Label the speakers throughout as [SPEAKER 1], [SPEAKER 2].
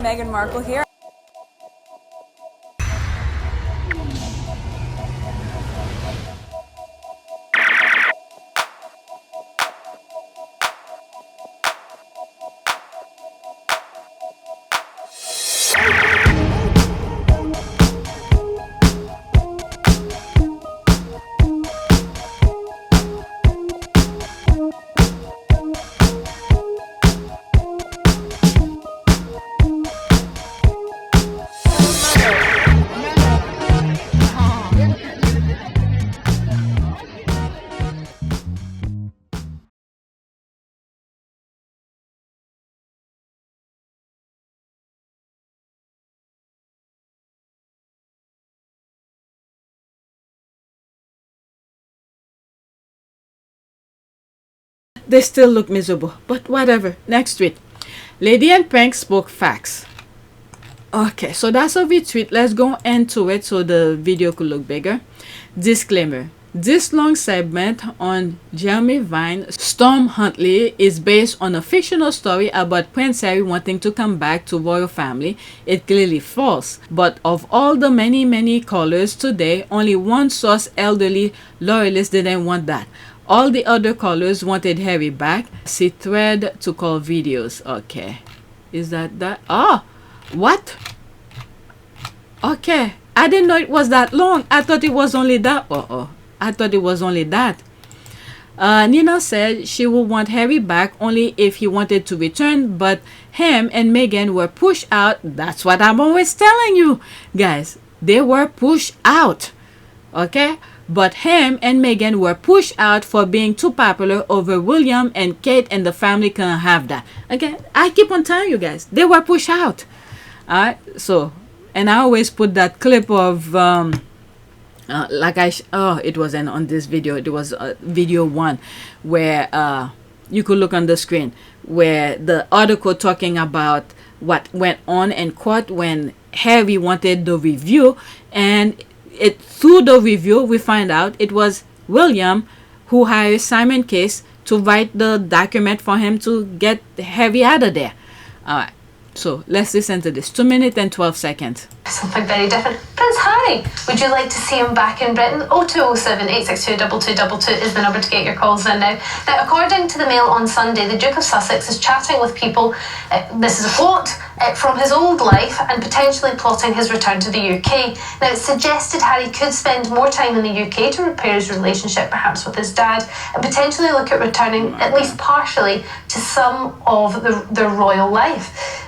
[SPEAKER 1] Meghan Markle here.
[SPEAKER 2] They still look miserable, but whatever. Next tweet. Lady and Prank spoke facts. Okay, so that's a retweet. Let's go into it so the video could look bigger. Disclaimer. This long segment on Jeremy Vine, Storm Huntley is based on a fictional story about Prince Harry wanting to come back to royal family. It clearly false. But of all the many callers today, only one source elderly loyalist didn't want that. All the other callers wanted Harry back. See thread to call videos. Okay. Is that? Oh, what? Okay. I didn't know it was that long. I thought it was only that. I thought it was only that. Nina said she would want Harry back only if he wanted to return, but him and Meghan were pushed out. That's what I'm always telling you, guys. They were pushed out. Okay? But him and Meghan were pushed out for being too popular over William and Kate, and the family couldn't have that. Okay? I keep on telling you guys. They were pushed out. Alright? So, and I always put that clip of... it wasn't on this video, it was video 1 where you could look on the screen where the article talking about what went on in court when Harry wanted the review, and through the review we find out it was William who hired Simon Case to write the document for him to get Harry out of there. Alright, so let's listen to this. 2 minutes and 12 seconds.
[SPEAKER 3] Something very different. Prince Harry, would you like to see him back in Britain? 0207 862 2222 is the number to get your calls in now. Now, according to the Mail on Sunday, the Duke of Sussex is chatting with people, this is a quote, from his old life and potentially plotting his return to the UK. Now, it's suggested Harry could spend more time in the UK to repair his relationship perhaps with his dad and potentially look at returning at least partially to some of their royal life.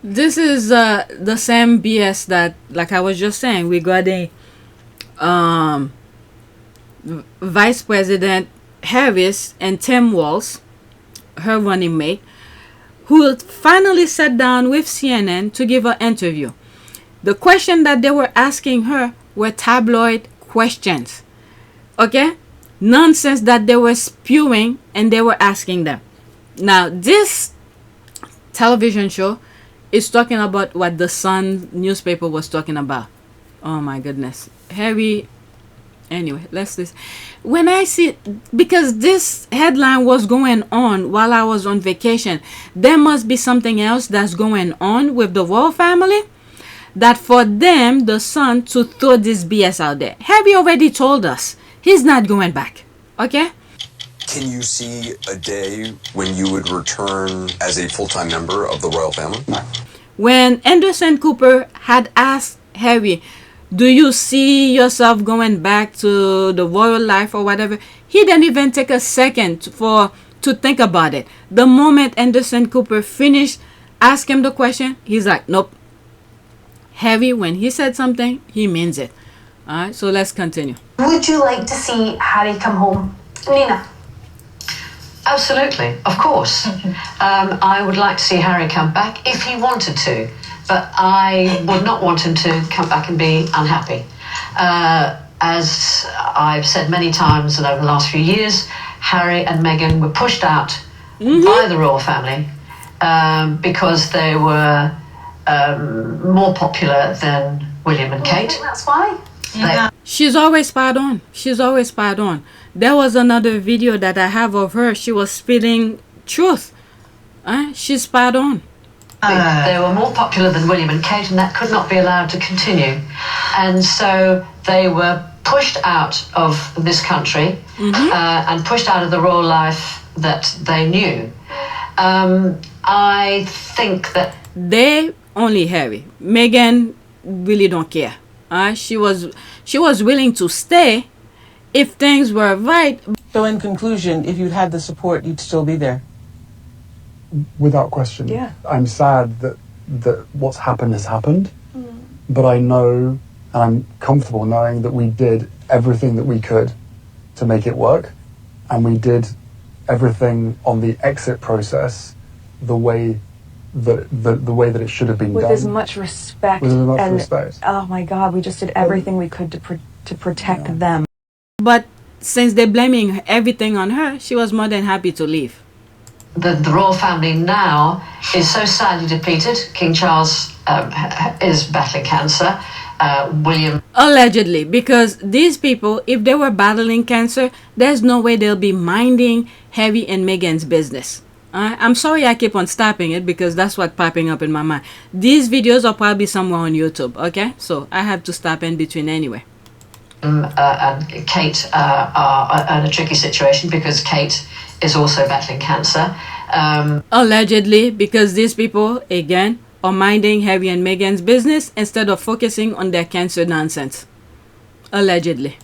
[SPEAKER 2] This is the same BS that, like I was just saying, regarding Vice President Harris and Tim Walz, her running mate, who finally sat down with CNN to give an interview. The question that they were asking her were tabloid questions. Okay? Nonsense that they were spewing and they were asking them. Now, this television show is talking about what the Sun newspaper was talking about. Oh my goodness. Harry, anyway, let's listen. When I see, because this headline was going on while I was on vacation, there must be something else that's going on with the royal family, that for them, the Sun, to throw this BS out there. Harry already told us he's not going back. Okay?
[SPEAKER 4] Can you see a day when you would return as a full-time member of the royal family?
[SPEAKER 5] No.
[SPEAKER 2] When Anderson Cooper had asked Harry, do you see yourself going back to the royal life or whatever, he didn't even take a second to think about it. The moment Anderson Cooper finished asking him the question, he's like, nope. Harry, when he said something, he means it. Alright, so let's continue.
[SPEAKER 3] Would you like to see Harry come home? Nina?
[SPEAKER 6] Absolutely, of course. I would like to see Harry come back if he wanted to, but I would not want him to come back and be unhappy. As I've said many times over the last few years, Harry and Meghan were pushed out by the royal family because they were more popular than William and Kate.
[SPEAKER 3] I think that's why.
[SPEAKER 2] She's always spot on. She's always spot on. There was another video that I have of her. She was spitting truth. She's spot on.
[SPEAKER 6] They were more popular than William and Kate, and that could not be allowed to continue. And so they were pushed out of this country and pushed out of the royal life that they knew. I think that
[SPEAKER 2] they only Harry. Meghan really don't care. She was willing to stay if things were right.
[SPEAKER 1] So in conclusion, if you'd had the support, you'd still be there.
[SPEAKER 5] Without question.
[SPEAKER 1] Yeah.
[SPEAKER 5] I'm sad that what's happened has happened, but I know and I'm comfortable knowing that we did everything that we could to make it work, and we did everything on the exit process the way that it should have been
[SPEAKER 7] with
[SPEAKER 5] done.
[SPEAKER 7] as much respect.
[SPEAKER 5] With as much
[SPEAKER 7] and,
[SPEAKER 5] respect.
[SPEAKER 7] Oh my God, we just did everything we could to protect them.
[SPEAKER 2] But since they're blaming everything on her, she was more than happy to leave.
[SPEAKER 6] the royal family now is so sadly depleted. King Charles is battling cancer. William...
[SPEAKER 2] Allegedly, because these people, if they were battling cancer, there's no way they'll be minding Harry and Meghan's business. I'm sorry I keep on stopping it because that's what's popping up in my mind. These videos are probably somewhere on YouTube, okay? So I have to stop in between anyway.
[SPEAKER 6] And Kate are in a tricky situation because Kate is also battling cancer.
[SPEAKER 2] Allegedly, because these people, again, are minding Harry and Meghan's business instead of focusing on their cancer nonsense. Allegedly.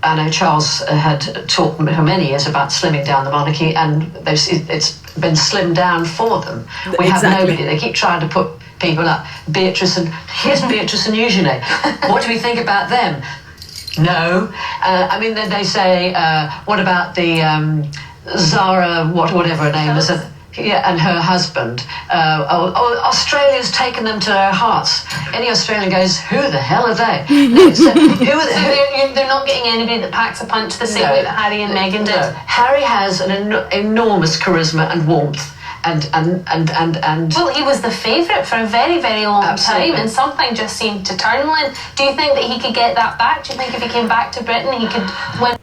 [SPEAKER 6] I know Charles had talked for many years about slimming down the monarchy, and it's been slimmed down for them. We have nobody. They keep trying to put people up. Here's Beatrice and Eugenie. What do we think about them? No. I mean, then they say, what about the Zara, whatever her name is, and her husband. Australia's taken them to their hearts. Any Australian goes, who the hell are they? No, so
[SPEAKER 3] they're not getting anybody that packs a punch the same way that Harry and Meghan did.
[SPEAKER 6] No. Harry has an enormous charisma and warmth. And
[SPEAKER 3] well, he was the favourite for a very, very long
[SPEAKER 6] Absolutely.
[SPEAKER 3] time, and something just seemed to turn on him. Do you think that he could get that back? Do you think if he came back to Britain, he could win?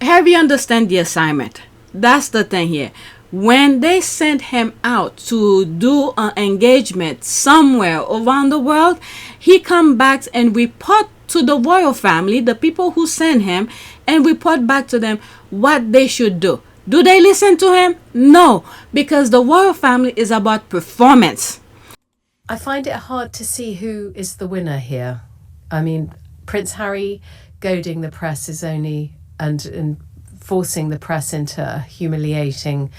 [SPEAKER 2] Harry understand the assignment. That's the thing here. When they sent him out to do an engagement somewhere around the world, he come back and report to the royal family, the people who sent him, and report back to them what they should do. Do they listen to him? No, because the royal family is about performance.
[SPEAKER 8] I find it hard to see who is the winner here. I mean, Prince Harry goading the press is only and forcing the press into humiliating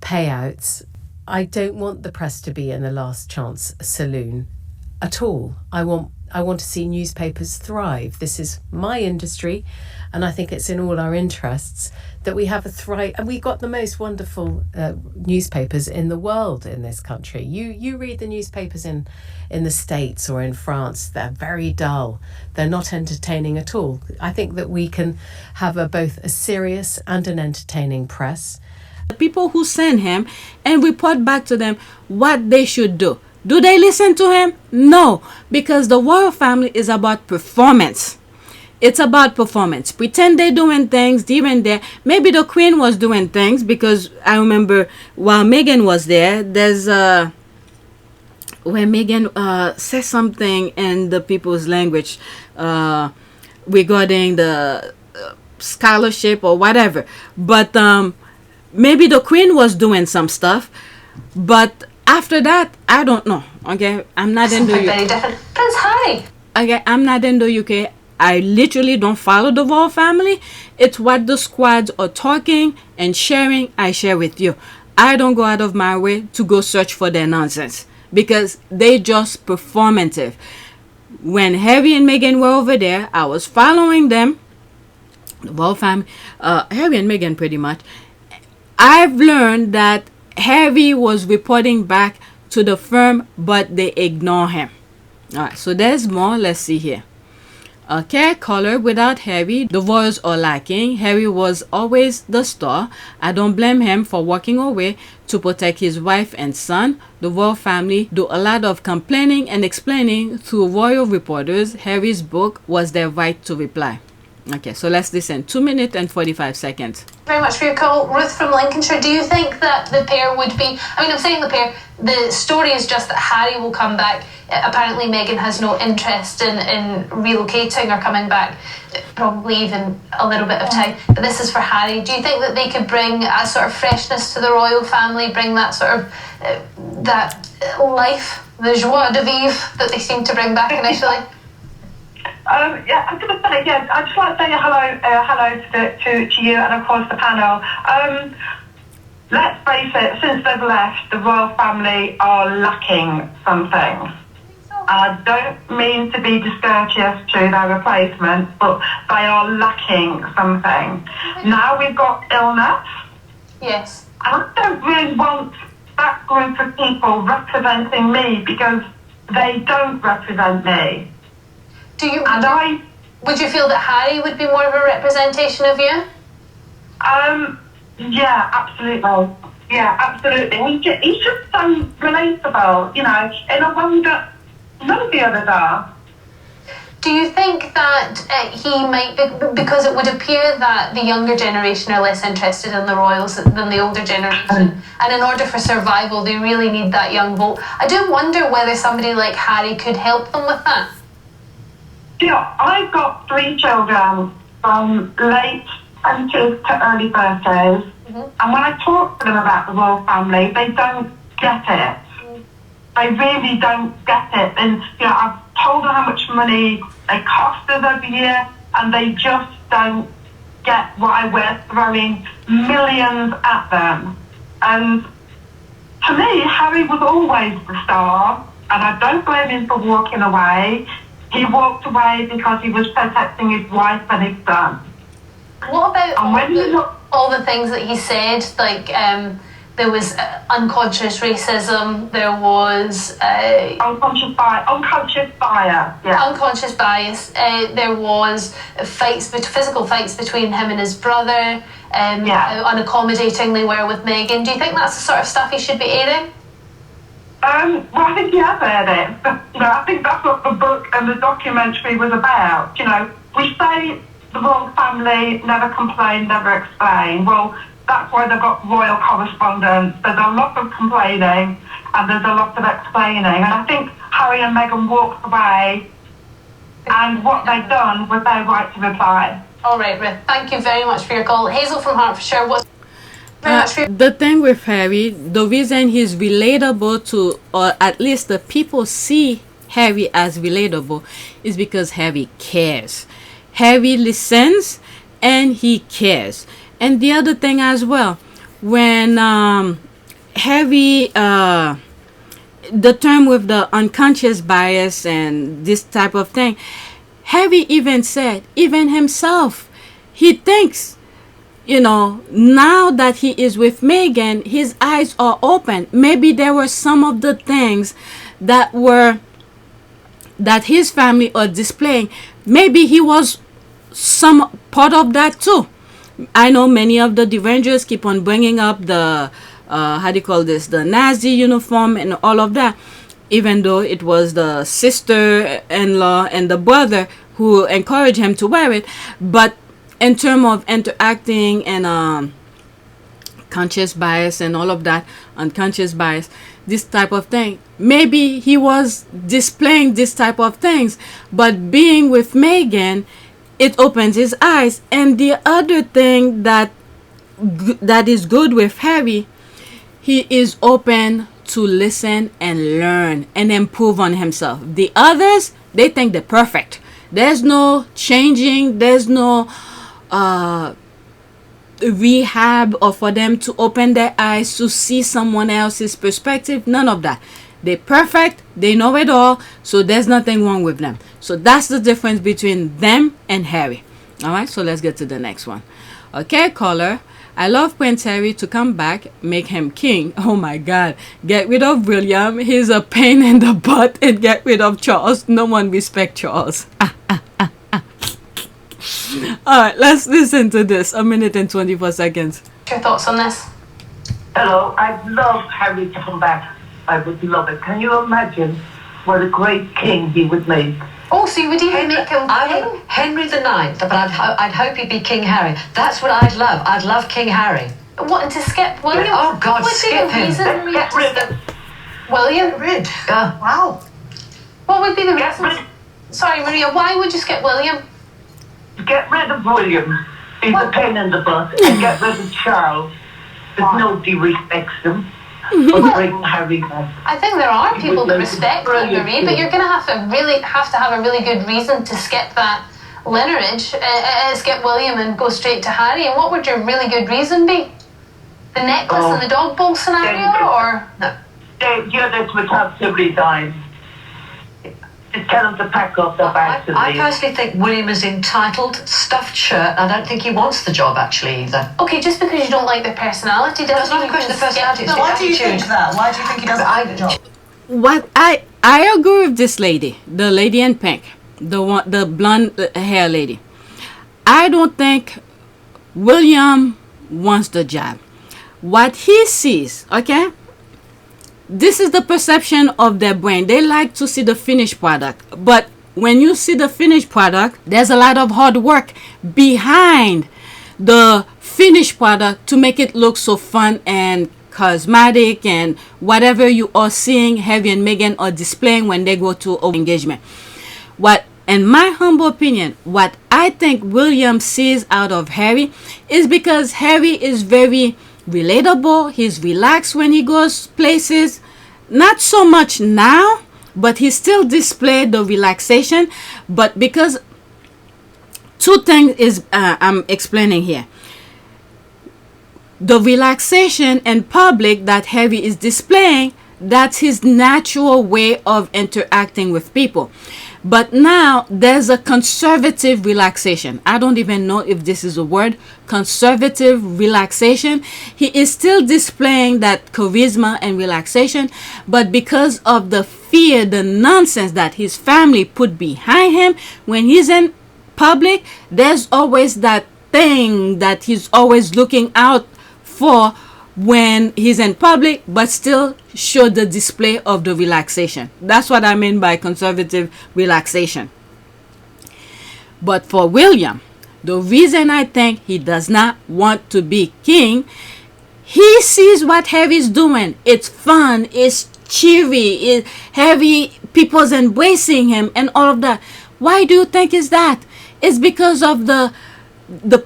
[SPEAKER 8] payouts. I don't want the press to be in the last chance saloon at all. I want to see newspapers thrive. This is my industry, and I think it's in all our interests that we have a thrive. And we've got the most wonderful newspapers in the world in this country. You read the newspapers in the States or in France, they're very dull. They're not entertaining at all. I think that we can have both a serious and an entertaining press.
[SPEAKER 2] The people who send him and report back to them what they should do. Do they listen to him? No, because the royal family is about performance. It's about performance. Pretend they're doing things here and there. Maybe the Queen was doing things, because I remember while Meghan was there, there's where Meghan says something in the people's language regarding the scholarship or whatever. But maybe the Queen was doing some stuff, but after that, I don't know. Okay, I'm not in the UK.
[SPEAKER 3] Very different. Prince Harry.
[SPEAKER 2] Okay, I'm not in the UK. I literally don't follow the royal family. It's what the squads are talking and sharing, I share with you. I don't go out of my way to go search for their nonsense, because they just performative. When Harry and Meghan were over there, I was following them, the royal family, Harry and Meghan pretty much. I've learned that Harry was reporting back to the firm, but they ignore him. Alright, so there's more. Let's see here. Okay, color without Harry, the royals are lacking. Harry was always the star. I don't blame him for walking away to protect his wife and son. The royal family do a lot of complaining and explaining through royal reporters. Harry's book was their right to reply. Okay, so let's listen. 2 minutes and 45 seconds.
[SPEAKER 3] Very much for your call. Ruth from Lincolnshire, do you think that the pair would be... I mean, I'm saying the pair, the story is just that Harry will come back. Apparently Meghan has no interest in relocating or coming back, probably even a little bit of time. But this is for Harry. Do you think that they could bring a sort of freshness to the royal family, bring that sort of, that life, the joie de vivre that they seem to bring back initially?
[SPEAKER 9] Yeah, I was going to say, yeah, I'd just like to say hello to you and, of course, the panel. Let's face it, since they've left, the royal family are lacking something. I don't mean to be discourteous to their replacements, but they are lacking something. Now we've got illness.
[SPEAKER 3] Yes.
[SPEAKER 9] I don't really want that group of people representing me because they don't represent me.
[SPEAKER 3] Would you feel that Harry would be more of a representation of you?
[SPEAKER 9] Yeah, absolutely. Yeah, absolutely. He's just so relatable, you know, in a way that none of the others are.
[SPEAKER 3] Do you think that he might be, because it would appear that the younger generation are less interested in the royals than the older generation, and in order for survival they really need that young vote. I do wonder whether somebody like Harry could help them with that.
[SPEAKER 9] You know, I've got 3 children from late 20s to early 30s, and when I talk to them about the royal family, they don't get it. They really don't get it. And, you know, I've told them how much money they cost us every year, and they just don't get why we're throwing millions at them. And to me, Harry was always the star, and I don't blame him for walking away. He walked away because he was protecting his wife and his son.
[SPEAKER 3] What about all the things that he said? Like, there was unconscious racism, there was...
[SPEAKER 9] unconscious bias, yeah.
[SPEAKER 3] Unconscious bias. There was physical fights between him and his brother, how unaccommodating they were with Meghan. Do you think that's the sort of stuff he should be airing?
[SPEAKER 9] Well, I think he has aired it. You know, I think that's what the book and the documentary was about. You know, we say the royal family never complain, never explain. Well, that's why they've got royal correspondents. There's a lot of complaining and there's a lot of explaining. And I think Harry and Meghan walked away, and what they've done was their right to reply.
[SPEAKER 3] All right, Ruth. Thank you very much for your call. Hazel from Hertfordshire was...
[SPEAKER 2] The thing with Harry, the reason he's relatable to, or at least the people see Harry as relatable, is because Harry cares. Harry listens and he cares. And the other thing as well, when Harry, the term with the unconscious bias and this type of thing, Harry even said, even himself, he thinks, you know, now that he is with Meghan, his eyes are open. Maybe there were some of the things that his family are displaying. Maybe he was some part of that too. I know many of the derangers keep on bringing up the, the Nazi uniform and all of that, even though it was the sister-in-law and the brother who encouraged him to wear it. But in terms of interacting and conscious bias and all of that, unconscious bias, this type of thing, maybe he was displaying this type of things, but being with Meghan, it opens his eyes. And the other thing that is good with Harry, he is open to listen and learn and improve on himself. The others, they think they're perfect. There's no changing, there's no rehab or for them to open their eyes to see someone else's perspective. None of that. They're perfect, they know it all, so there's nothing wrong with them. So that's the difference between them and Harry. All right, so let's get to the next one. Okay, caller, I love Prince Harry to come back, make him king. Oh my God, get rid of William, he's a pain in the butt, and get rid of Charles. No one respect Charles. Alright, let's listen to this. 1 minute and 24 seconds.
[SPEAKER 3] Your thoughts on this?
[SPEAKER 10] Hello, I'd love Harry to come back. I would love it. Can you imagine
[SPEAKER 9] what a great king he would make.
[SPEAKER 3] Oh, so you would even make him king?
[SPEAKER 6] Henry the Ninth, but I'd hope he'd be King Harry. That's what I'd love. I'd love King Harry.
[SPEAKER 3] What, and to skip William?
[SPEAKER 6] Oh, God,
[SPEAKER 3] What would be the
[SPEAKER 6] skip him.
[SPEAKER 3] reason
[SPEAKER 9] Get rid of
[SPEAKER 3] William?
[SPEAKER 6] Rid.
[SPEAKER 9] Wow.
[SPEAKER 3] What would be the
[SPEAKER 9] Get
[SPEAKER 3] reason?
[SPEAKER 9] rid,
[SPEAKER 3] Sorry, Maria, why would you skip William?
[SPEAKER 9] get rid of William. He's a pain in the butt. And get rid of Charles. Because nobody respects him. But bring Harry back.
[SPEAKER 3] I think there are people that respect you,
[SPEAKER 9] Brilliant.
[SPEAKER 3] Marie, but you're going to have to have a really good reason to skip that lineage, skip William and go straight to Harry. And what would your really good reason be? The necklace and the dog bowl scenario, or no?
[SPEAKER 9] The others would have to resign. Just tell them to pack up their bags and
[SPEAKER 6] I
[SPEAKER 9] leave.
[SPEAKER 6] personally think William is entitled, stuffed shirt. I don't think he wants the job, actually, either.
[SPEAKER 3] Okay, just because you don't like their personality doesn't
[SPEAKER 6] It's not a
[SPEAKER 3] mean you
[SPEAKER 6] question
[SPEAKER 3] can
[SPEAKER 6] of personality,
[SPEAKER 3] skip
[SPEAKER 6] it's
[SPEAKER 3] them.
[SPEAKER 6] the attitude.
[SPEAKER 1] that? Why do you think he doesn't like the job?
[SPEAKER 2] What I agree with this lady, the lady in pink, the blonde hair lady. I don't think William wants the job. What he sees, okay? This is the perception of their brain. They like to see the finished product. But when you see the finished product, there's a lot of hard work behind the finished product to make it look so fun and cosmetic and whatever you are seeing Harry and Meghan are displaying when they go to an engagement. What, in my humble opinion, what I think William sees out of Harry is because Harry is very relatable. He's relaxed when he goes places. Not so much now, but he still displayed the relaxation. But because two things is I'm explaining here. The relaxation in public that Harry is displaying, that's his natural way of interacting with people. But now there's a conservative relaxation. I don't even know if this is a word. Conservative relaxation. He is still displaying that charisma and relaxation, but because of the fear, the nonsense that his family put behind him when he's in public, there's always that thing that he's always looking out for when he's in public, but still show the display of the relaxation. That's what I mean by conservative relaxation. But for William, the reason I think he does not want to be king, he sees what Harry's doing. It's fun, it's cheery, Harry, people's embracing him and all of that. Why do you think is that? It's because of the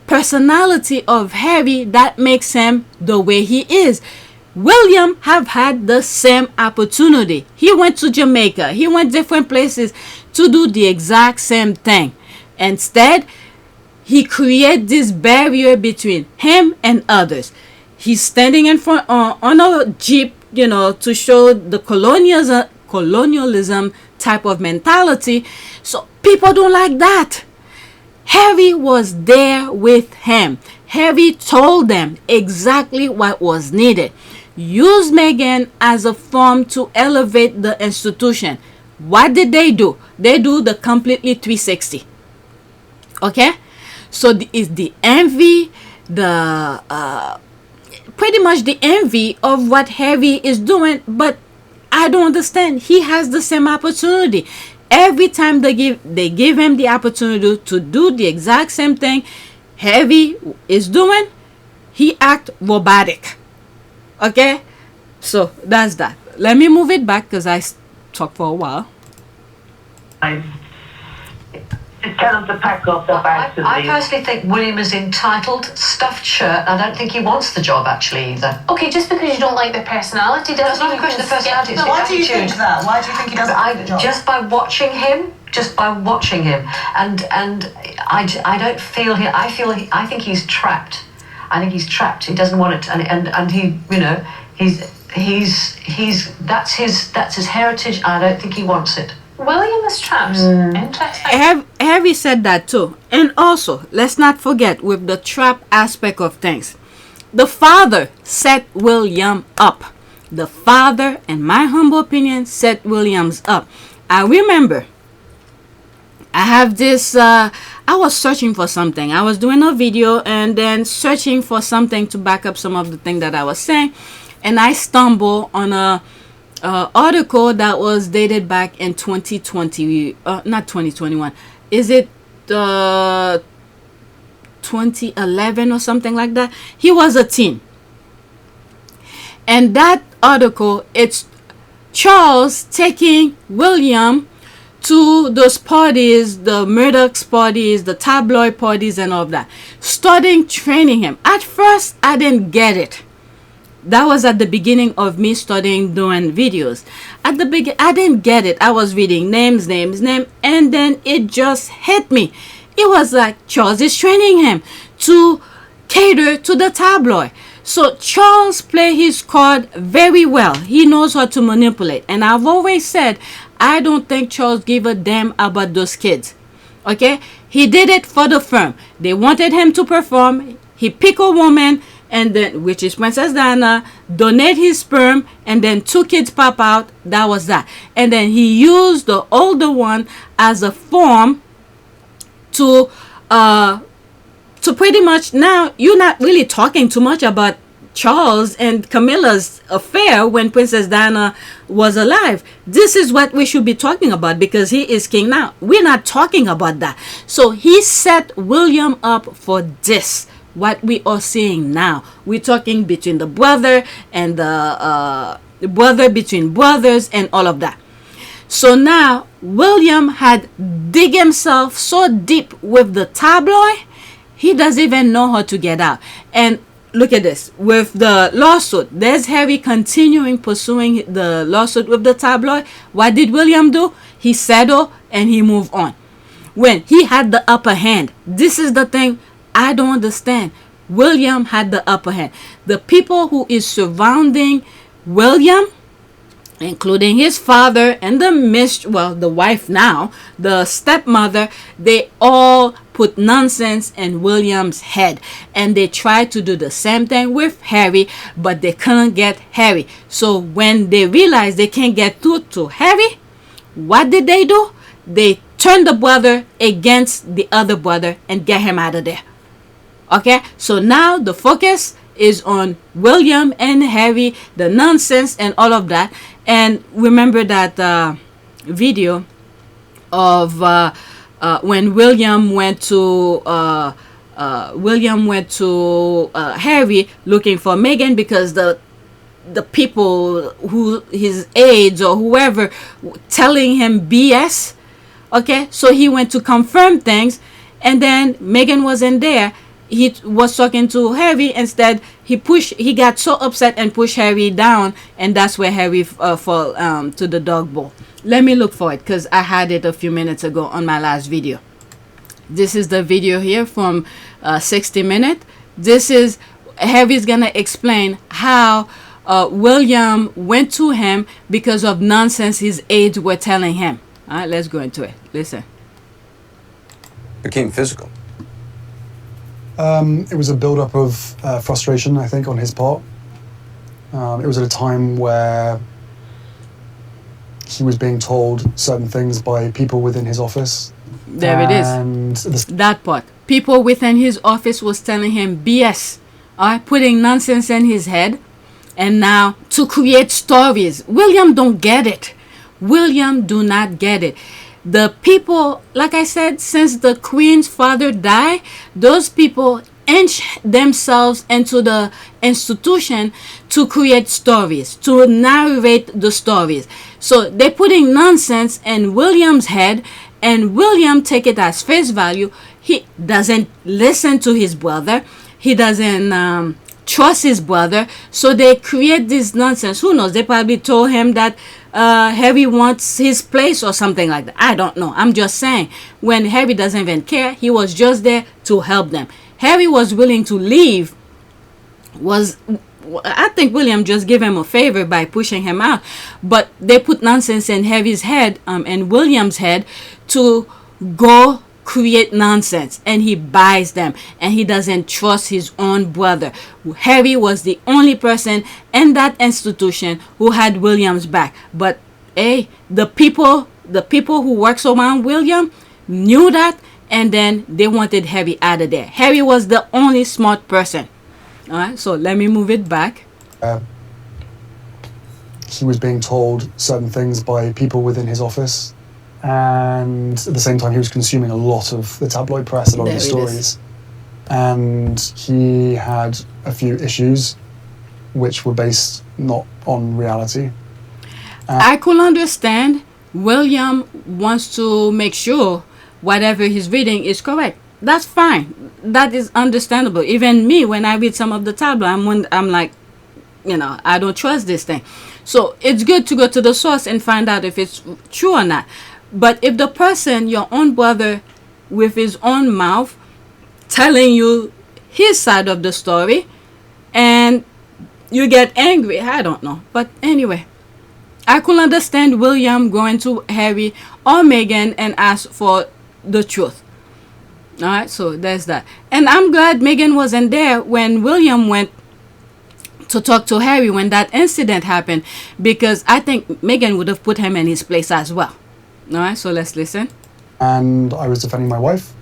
[SPEAKER 2] personality of Harry that makes him the way he is. William have had the same opportunity. He went to Jamaica. He went different places to do the exact same thing. Instead, he created this barrier between him and others. He's standing in front on a jeep, to show the colonialism type of mentality. So people don't like that. Harry was there with him. Harry told them exactly what was needed. Use Meghan as a form to elevate the institution. What did they do? They do the completely 360. Okay? So it's the envy, pretty much the envy of what Harry is doing, but I don't understand. He has the same opportunity. Every time they give him the opportunity to do the exact same thing Harry is doing, he act robotic. Okay? So that's that. Let me move it back because I talked for a while.
[SPEAKER 9] Just tell them to pack up their bags and
[SPEAKER 6] I
[SPEAKER 9] leave.
[SPEAKER 6] personally think William is entitled, stuffed shirt. I don't think he wants the job, actually, either.
[SPEAKER 3] Okay, just because you don't like their personality
[SPEAKER 6] It's
[SPEAKER 3] doesn't
[SPEAKER 6] not
[SPEAKER 3] mean
[SPEAKER 6] a
[SPEAKER 3] you
[SPEAKER 6] question
[SPEAKER 3] can
[SPEAKER 6] of personality,
[SPEAKER 3] skip
[SPEAKER 6] it's
[SPEAKER 3] them.
[SPEAKER 6] the
[SPEAKER 1] Why do you think
[SPEAKER 6] attitude.
[SPEAKER 1] that? Why do you think he doesn't like the job?
[SPEAKER 6] Just by watching him, and I don't feel he. I think he's trapped. I think he's trapped. He doesn't want it, and he, he's that's his heritage. I don't think he wants it.
[SPEAKER 3] William is trapped. Interesting.
[SPEAKER 2] Harry said that too. And also, let's not forget with the trap aspect of things. The father set William up. The father, in my humble opinion, set Williams up. I remember I have this, I was searching for something. I was doing a video and then searching for something to back up some of the things that I was saying. And I stumbled on a article that was dated back in 2020, not 2021. Is it 2011 or something like that? He was a teen. And that article, it's Charles taking William to those parties, the Murdoch's parties, the tabloid parties and all of that, starting training him. At first, I didn't get it. That was at the beginning of me starting doing videos. At the beginning, I didn't get it. I was reading names, and then it just hit me. It was like Charles is training him to cater to the tabloid. So Charles played his card very well. He knows how to manipulate. And I've always said, I don't think Charles gave a damn about those kids. Okay? He did it for the firm. They wanted him to perform. He picked a woman, and then, which is Princess Diana, donate his sperm, and then 2 kids pop out. That was that. And then he used the older one as a form to pretty much, now you're not really talking too much about Charles and Camilla's affair when Princess Diana was alive. This is what we should be talking about because he is king now. We're not talking about that. So he set William up for this, what we are seeing now. We're talking between the brother and the brother between brothers and all of that. So now William had dig himself so deep with the tabloid, he doesn't even know how to get out. And look at this. With the lawsuit, there's Harry continuing pursuing the lawsuit with the tabloid. What did William do? He settled and he moved on. When he had the upper hand, this is the thing I don't understand. William had the upper hand. The people who is surrounding William, including his father and the wife now, the stepmother, they all put nonsense in William's head, and they tried to do the same thing with Harry, but they couldn't get Harry. So when they realized they can't get through to Harry, what did they do? They turned the brother against the other brother and get him out of there. Okay, so now the focus is on William and Harry, the nonsense and all of that. And remember that video of when William went to Harry looking for Meghan because the people who his aides or whoever telling him BS. Okay, so he went to confirm things, and then Meghan wasn't there. He was talking to Harry. Instead, he got so upset and pushed Harry down, and that's where Harry fell to the dog bowl. Let me look for it because I had it a few minutes ago on my last video. This is the video here from 60 Minutes. This is Harry's gonna explain how William went to him because of nonsense his aides were telling him. All right, let's go into it. Listen.
[SPEAKER 4] Became physical.
[SPEAKER 5] It was a build-up of frustration, I think, on his part. It was at a time where he was being told certain things by people within his office.
[SPEAKER 2] There it is. That part. People within his office was telling him BS, putting nonsense in his head, and now to create stories. William don't get it. William do not get it. The people, like I said, since the Queen's father died, those people inch themselves into the institution to create stories, to narrate the stories. So they're putting nonsense in William's head, and William take it as face value. He doesn't listen to his brother. He doesn't trust his brother. So they create this nonsense. Who knows? They probably told him that Harry wants his place or something like that. I don't know. I'm just saying, when Harry doesn't even care, he was just there to help them. Harry was willing to leave. I think William just gave him a favor by pushing him out, but they put nonsense in Harry's head and William's head to go create nonsense, and he buys them, and he doesn't trust his own brother. Harry was the only person in that institution who had William's back, but hey, the people who works around William knew that, and then they wanted Harry out of there. Harry was the only smart person. All right, so let me move it back.
[SPEAKER 5] he was being told certain things by people within his office, and at the same time he was consuming a lot of the tabloid press, a lot of the stories, and he had a few issues which were based not on reality.
[SPEAKER 2] I could understand William wants to make sure whatever he's reading is correct. That's fine. That is understandable. Even me, when I read some of the tabloid, I'm like, I don't trust this thing. So it's good to go to the source and find out if it's true or not. But if the person, your own brother, with his own mouth, telling you his side of the story, and you get angry, I don't know. But anyway, I could understand William going to Harry or Meghan and ask for the truth. All right, so there's that. And I'm glad Meghan wasn't there when William went to talk to Harry when that incident happened, because I think Meghan would have put him in his place as well. All right, so let's listen.
[SPEAKER 5] And I was defending my wife,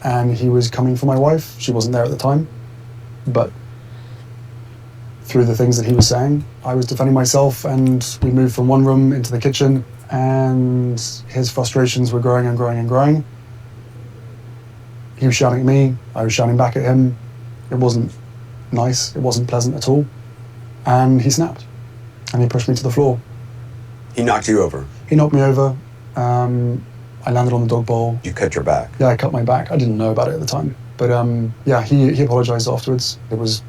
[SPEAKER 5] and he was coming for my wife. She wasn't there at the time, but through the things that he was saying, I was defending myself, and we moved from one room into the kitchen, and his frustrations were growing and growing and growing. He was shouting at me, I was shouting back at him. It wasn't nice, it wasn't pleasant at all. And he snapped, and he pushed me to the floor.
[SPEAKER 4] He knocked you over?
[SPEAKER 5] He knocked me over. I landed on the dog bowl.
[SPEAKER 4] You cut your back?
[SPEAKER 5] Yeah, I cut my back. I didn't know about it at the time. But yeah, he apologized afterwards. It was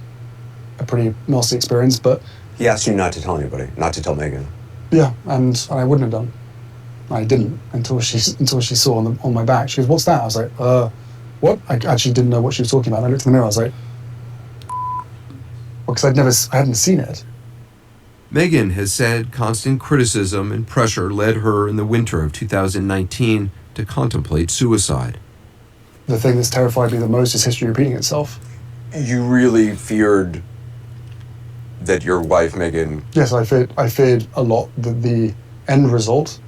[SPEAKER 5] a pretty nasty experience, but...
[SPEAKER 4] He asked you not to tell anybody, not to tell Meghan?
[SPEAKER 5] Yeah, and I wouldn't have done. I didn't until she saw on my back. She goes, "What's that?" I was like, what? I actually didn't know what she was talking about. I looked in the mirror, I was like... Well, because I hadn't seen it.
[SPEAKER 10] Meghan has said constant criticism and pressure led her in the winter of 2019 to contemplate suicide.
[SPEAKER 5] The thing that's terrified me the most is history repeating itself.
[SPEAKER 4] You really feared that your wife, Meghan...
[SPEAKER 5] Yes, I feared a lot that the end result,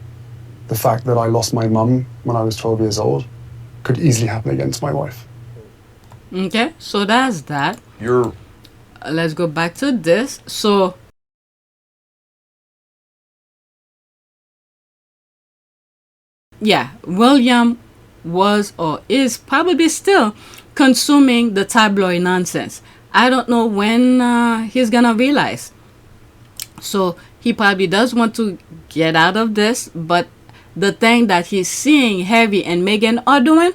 [SPEAKER 5] the fact that I lost my mum when I was 12 years old, could easily happen again to my wife.
[SPEAKER 2] Okay, so that's that. Let's go back to this. So... yeah, William was or is probably still consuming the tabloid nonsense. I don't know when he's gonna realize. So he probably does want to get out of this, but the thing that he's seeing Harry and Meghan are doing,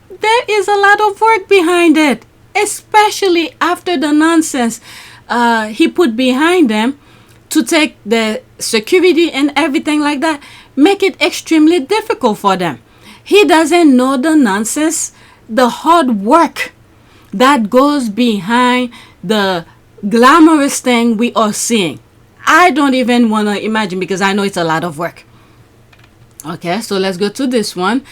[SPEAKER 2] there is a lot of work behind it, especially after the nonsense he put behind them to take the security and everything like that, make it extremely difficult for them. He doesn't know the nonsense, the hard work that goes behind the glamorous thing we are seeing. I don't even want to imagine, because I know it's a lot of work. Okay, so let's go to this one.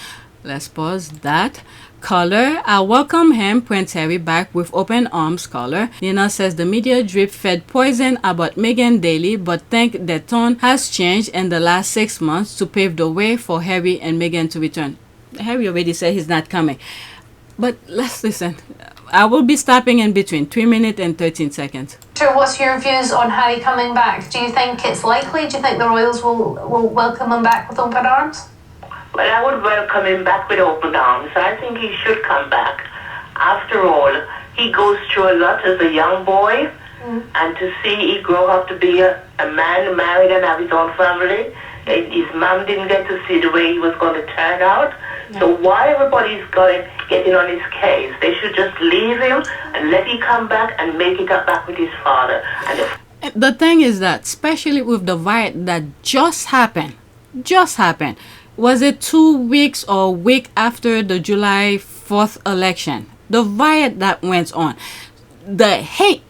[SPEAKER 2] Let's pause that. Caller, I welcome him, Prince Harry, back with open arms. Caller, Nina says the media drip fed poison about Meghan daily, but think the tone has changed in the last 6 months to pave the way for Harry and Meghan to return. Harry already said he's not coming. But let's listen. I will be stopping in between 3 minutes and 13 seconds.
[SPEAKER 3] What's your views on Harry coming back? Do you think it's likely? Do you think the royals will welcome him back with open arms?
[SPEAKER 11] Well, I would welcome him back with open arms. I think he should come back. After all, he goes through a lot as a young boy, and to see he grow up to be a man married and have his own family. His mom didn't get to see the way he was going to turn out. So why everybody's getting on his case? They should just leave him and let him come back and make it up back with his father. And
[SPEAKER 2] the thing is that, especially with the riot that just happened, was it 2 weeks or a week after the July 4th election? The riot that went on, the hate,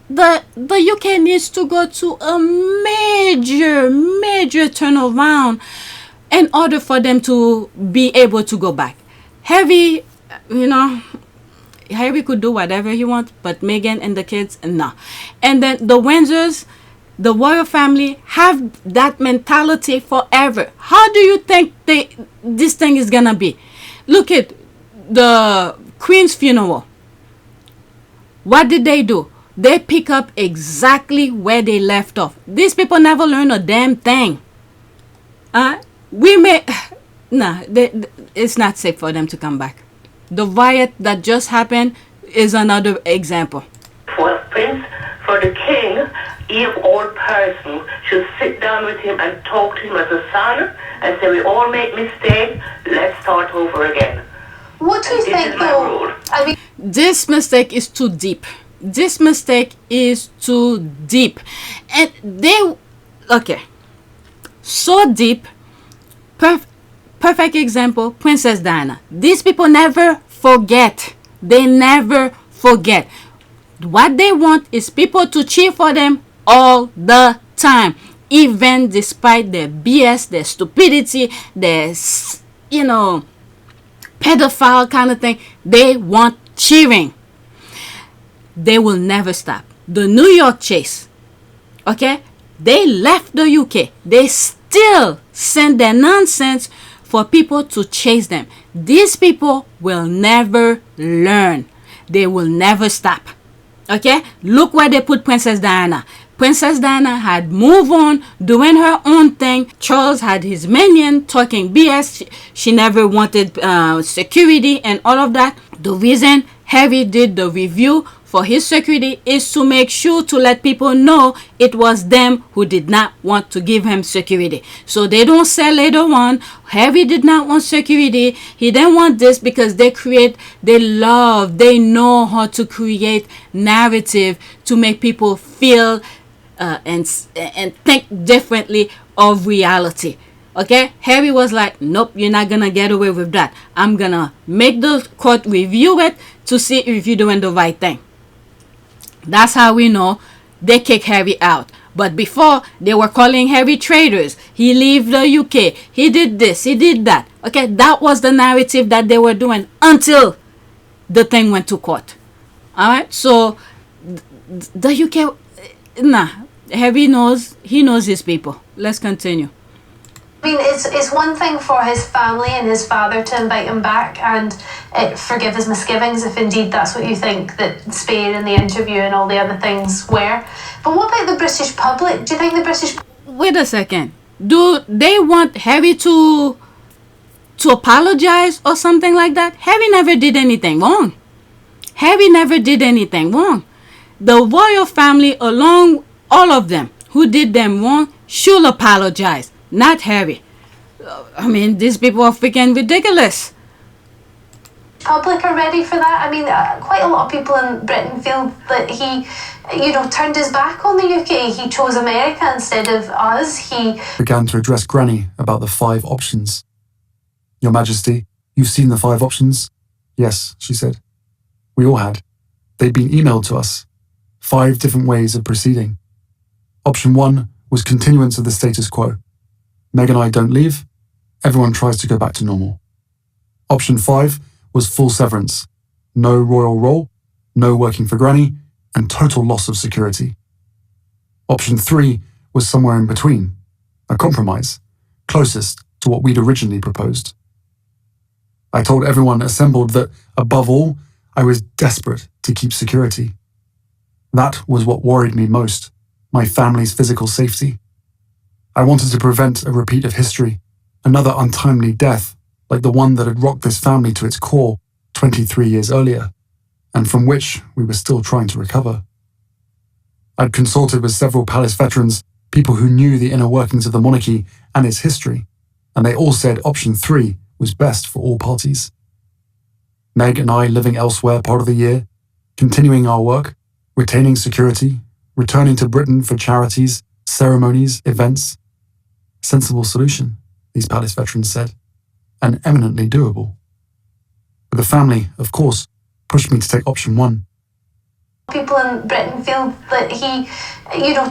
[SPEAKER 2] the UK needs to go to a major turnaround in order for them to be able to go back. Harry, Harry could do whatever he wants, but Meghan and the kids, no. And then the Windsors, the royal family, have that mentality forever. How do you think this thing is gonna be? Look at the Queen's funeral. What did they do? They pick up exactly where they left off. These people never learn a damn thing. It's not safe for them to come back. The riot that just happened is another example.
[SPEAKER 11] For Prince, for the king, if all person should sit down with him and talk to him as a son and say, we all make mistakes, let's start over again.
[SPEAKER 3] What do you think, though? I mean,
[SPEAKER 2] this mistake is too deep. This mistake is too deep. And so deep. Perfect example, Princess Diana. These people never forget. They never forget. What they want is people to cheer for them all the time. Even despite their BS, their stupidity, their, pedophile kind of thing. They want cheering. They will never stop. The New York chase, okay? They left the UK. They still send their nonsense for people to chase them. These people will never learn. They will never stop. Okay? Look where they put Princess Diana. Princess Diana had moved on, doing her own thing. Charles had his minion talking BS. She never wanted security and all of that. The reason Harry did the review for his security is to make sure to let people know it was them who did not want to give him security. So they don't say later on, Harry did not want security. He didn't want this because they know how to create narrative to make people feel and think differently of reality. Okay, Harry was like, nope, you're not gonna get away with that. I'm gonna make the court review it to see if you're doing the right thing. That's how we know they kick Harry out. But before, they were calling Harry traitors. He left the UK. He did this. He did that. Okay, that was the narrative that they were doing until the thing went to court. All right, so the UK, Harry knows. He knows his people. Let's continue.
[SPEAKER 3] I mean, it's one thing for his family and his father to invite him back and forgive his misgivings, if indeed that's what you think that Spain and the interview and all the other things were. But what about the British public? Do you think the British...
[SPEAKER 2] Wait a second. Do they want Harry to apologize or something like that? Harry never did anything wrong. Harry never did anything wrong. The royal family, along all of them who did them wrong, should apologize. Not Harry. I mean, these people are freaking ridiculous.
[SPEAKER 3] Public are ready for that? I mean, quite a lot of people in Britain feel that he, turned his back on the UK. He chose America instead of us. He
[SPEAKER 5] began to address Granny about the 5 options. Your Majesty, you've seen the 5 options? Yes, she said. We all had. They'd been emailed to us. 5 different ways of proceeding. Option 1 was continuance of the status quo. Meg and I don't leave. Everyone tries to go back to normal. Option 5 was full severance. No royal role, no working for Granny, and total loss of security. Option 3 was somewhere in between. A compromise, closest to what we'd originally proposed. I told everyone assembled that, above all, I was desperate to keep security. That was what worried me most, my family's physical safety. I wanted to prevent a repeat of history, another untimely death like the one that had rocked this family to its core 23 years earlier, and from which we were still trying to recover. I'd consulted with several palace veterans, people who knew the inner workings of the monarchy and its history, and they all said option 3 was best for all parties. Meg and I living elsewhere part of the year, continuing our work, retaining security, returning to Britain for charities, ceremonies, events. Sensible solution, these palace veterans said, and eminently doable. But the family, of course, pushed me to take option 1.
[SPEAKER 3] People in Britain feel that he,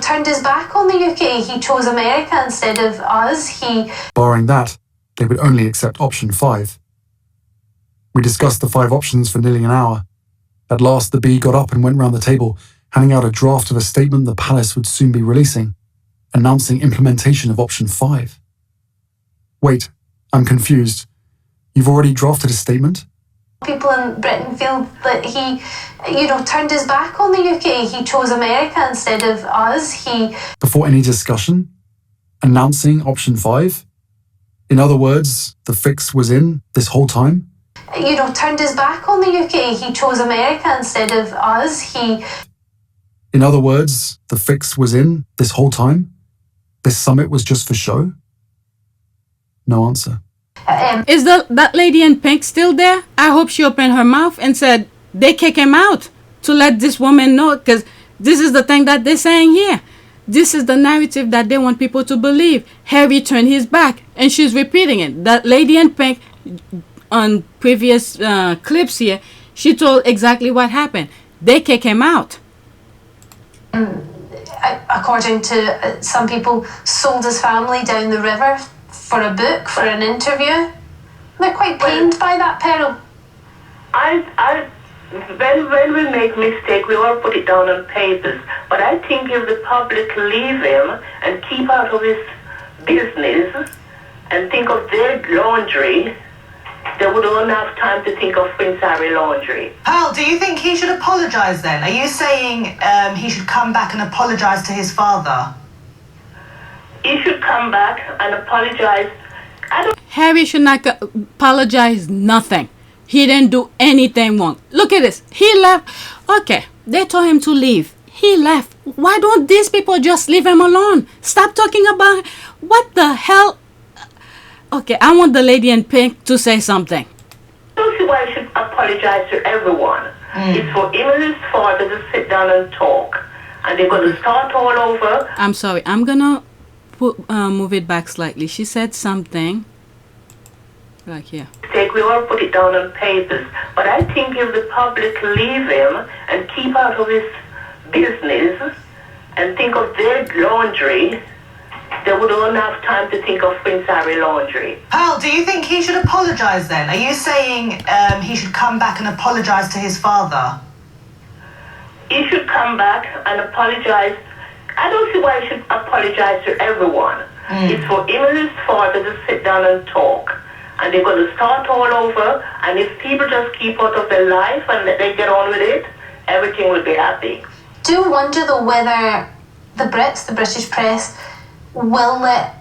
[SPEAKER 3] turned his back on the UK. He chose America instead of us.
[SPEAKER 5] Barring that, they would only accept option 5. We discussed the 5 options for nearly an hour. At last, the bee got up and went round the table, handing out a draft of a statement the palace would soon be releasing, announcing implementation of option 5. Wait, I'm confused. You've already drafted a statement?
[SPEAKER 3] People in Britain feel that he, turned his back on the UK. He chose America instead of us.
[SPEAKER 5] Before any discussion, announcing option 5. In other words, the fix was in this whole time.
[SPEAKER 3] Turned his back on the UK. He chose America instead of us.
[SPEAKER 5] In other words, the fix was in this whole time. This summit was just for show. No answer.
[SPEAKER 2] Is that lady in pink still there? I hope she opened her mouth and said they kick him out to let this woman know, because this is the thing that they're saying here. This is the narrative that they want people to believe. Harry turned his back, and she's repeating it. That lady in pink on previous clips here, she told exactly what happened. They kick him out.
[SPEAKER 3] According to some people, sold his family down the river for a book, for an interview. They're quite pained by that, Pearl.
[SPEAKER 11] When we make mistake, we all put it down on papers. But I think if the public leave him and keep out of his business and think of their laundry, they would only have time to think of Prince Harry laundry.
[SPEAKER 12] Pearl, do you think he should apologise then? Are you saying he should come back and apologise to his father?
[SPEAKER 11] He should come back and apologise.
[SPEAKER 2] Harry should not apologize nothing. He didn't do anything wrong. Look at this. He left. Okay, they told him to leave. He left. Why don't these people just leave him alone? Stop talking about what the hell. Okay, I want the lady in pink to say something.
[SPEAKER 11] I don't see why I should apologise to everyone. It's for him and his father to sit down and talk. And they're going to start all over.
[SPEAKER 2] I'm sorry. I'm going to move it back slightly. She said something. Like here.
[SPEAKER 11] We all put it down on papers. But I think if the public leave him and keep out of his business and think of their laundry, they would only have time to think of Prince Harry laundry.
[SPEAKER 12] Pearl, do you think he should apologise then? Are you saying he should come back and apologise to his father?
[SPEAKER 11] He should come back and apologise. I don't see why he should apologise to everyone. It's for him and his father to sit down and talk. And they're going to start all over. And if people just keep out of their life and they get on with it, everything will be happy.
[SPEAKER 3] Do wonder though whether the Brits, the British press, will let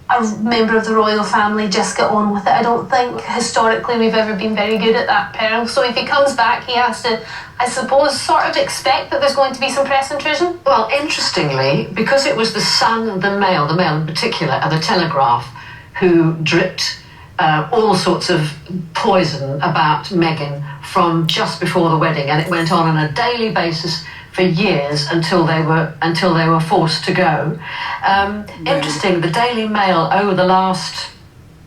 [SPEAKER 3] a member of the royal family just get on with it. I don't think historically we've ever been very good at that, Pearl. So if he comes back, he has to, I suppose, sort of expect that there's going to be some press intrusion.
[SPEAKER 6] Well, interestingly, because it was the Sun, the Mail in particular, and the Telegraph, who dripped all sorts of poison about Meghan from just before the wedding, and it went on a daily basis for years until they were forced to go. Interesting, the Daily Mail over the last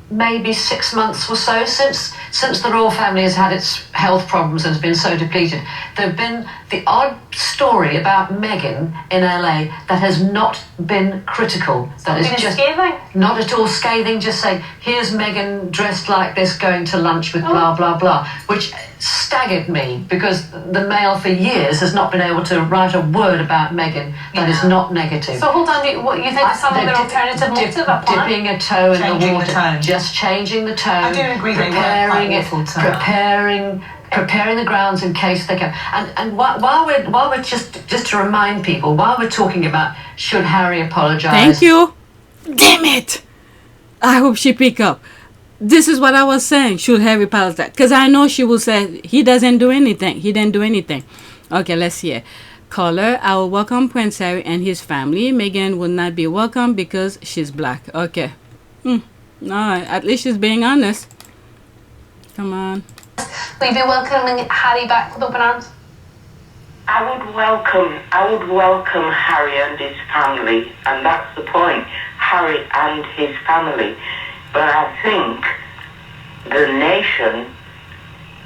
[SPEAKER 6] maybe 6 months or so, since the royal family has had its health problems and has been so depleted, there have been the odd story about Meghan in LA that has not been critical. That is just
[SPEAKER 3] scathing.
[SPEAKER 6] Not at all scathing, just saying, here's Meghan dressed like this going to lunch with blah, blah, blah, which staggered me because the Mail for years has not been able to write a word about Meghan that is not negative.
[SPEAKER 3] So hold on, what you think is some of their alternative motive at play?
[SPEAKER 6] Dipping a toe in the water,
[SPEAKER 12] just
[SPEAKER 6] changing the tone,
[SPEAKER 12] I do agree
[SPEAKER 6] preparing the grounds in case they can. And while we're just to remind people, while we're talking about should Harry apologise?
[SPEAKER 2] Thank you. Damn it! I hope she pick up. This is what I was saying. Should Harry apologize? Because I know she will say he doesn't do anything. He didn't do anything. Okay, let's hear. Caller, I will welcome Prince Harry and his family. Meghan will not be welcome because she's black. Okay. No, at least she's being honest. Come on.
[SPEAKER 3] Will you be welcoming Harry back with open arms?
[SPEAKER 11] I would welcome Harry and his family, and that's the point. Harry and his family. But I think the nation,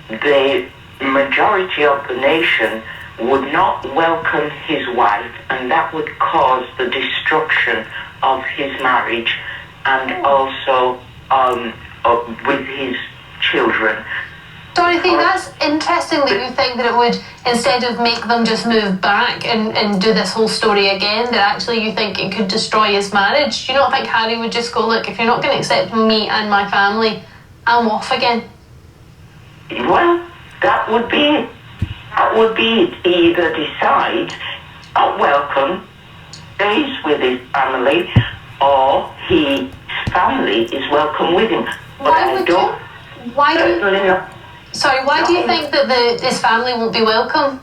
[SPEAKER 11] the majority of the nation, would not welcome his wife, and that would cause the destruction of his marriage and also with his children.
[SPEAKER 3] Dorothy, that's interesting that you think that it would, instead of make them just move back and do this whole story again, that actually you think it could destroy his marriage. Do you not think Harry would just go, look, if you're not going to accept me and my family, I'm off again?
[SPEAKER 11] Well, That would be it. He either decides, not welcome, stays with his family, or his family is welcome with him. But
[SPEAKER 3] Why do you think that his family won't be welcome?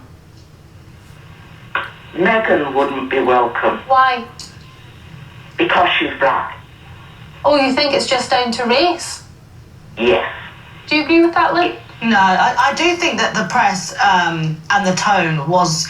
[SPEAKER 11] Meghan wouldn't be welcome
[SPEAKER 3] Why?
[SPEAKER 11] because she's black.
[SPEAKER 3] Oh, you think it's just down to race?
[SPEAKER 11] Yes.
[SPEAKER 3] Do you agree with that, Lynn?
[SPEAKER 12] No, I do think that the press and the tone was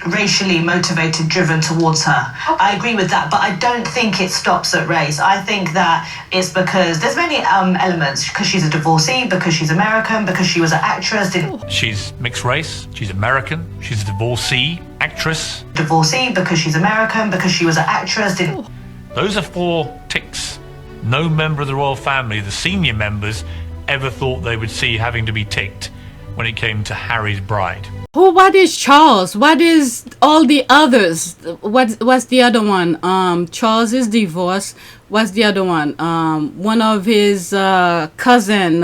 [SPEAKER 12] racially motivated, driven towards her. I agree with that, but I don't think it stops at race. I think that it's because there's many elements, because she's a divorcee, because she's American, because she was an actress.
[SPEAKER 13] She's mixed race, she's American, she's a divorcee, actress.
[SPEAKER 12] Divorcee, because she's American, because she was an actress.
[SPEAKER 13] Those are 4 ticks. No member of the royal family, the senior members, ever thought they would see having to be ticked when it came to Harry's bride.
[SPEAKER 2] What is Charles? What is all the others? What's the other one? Charles is divorced. What's the other one? One of his cousin,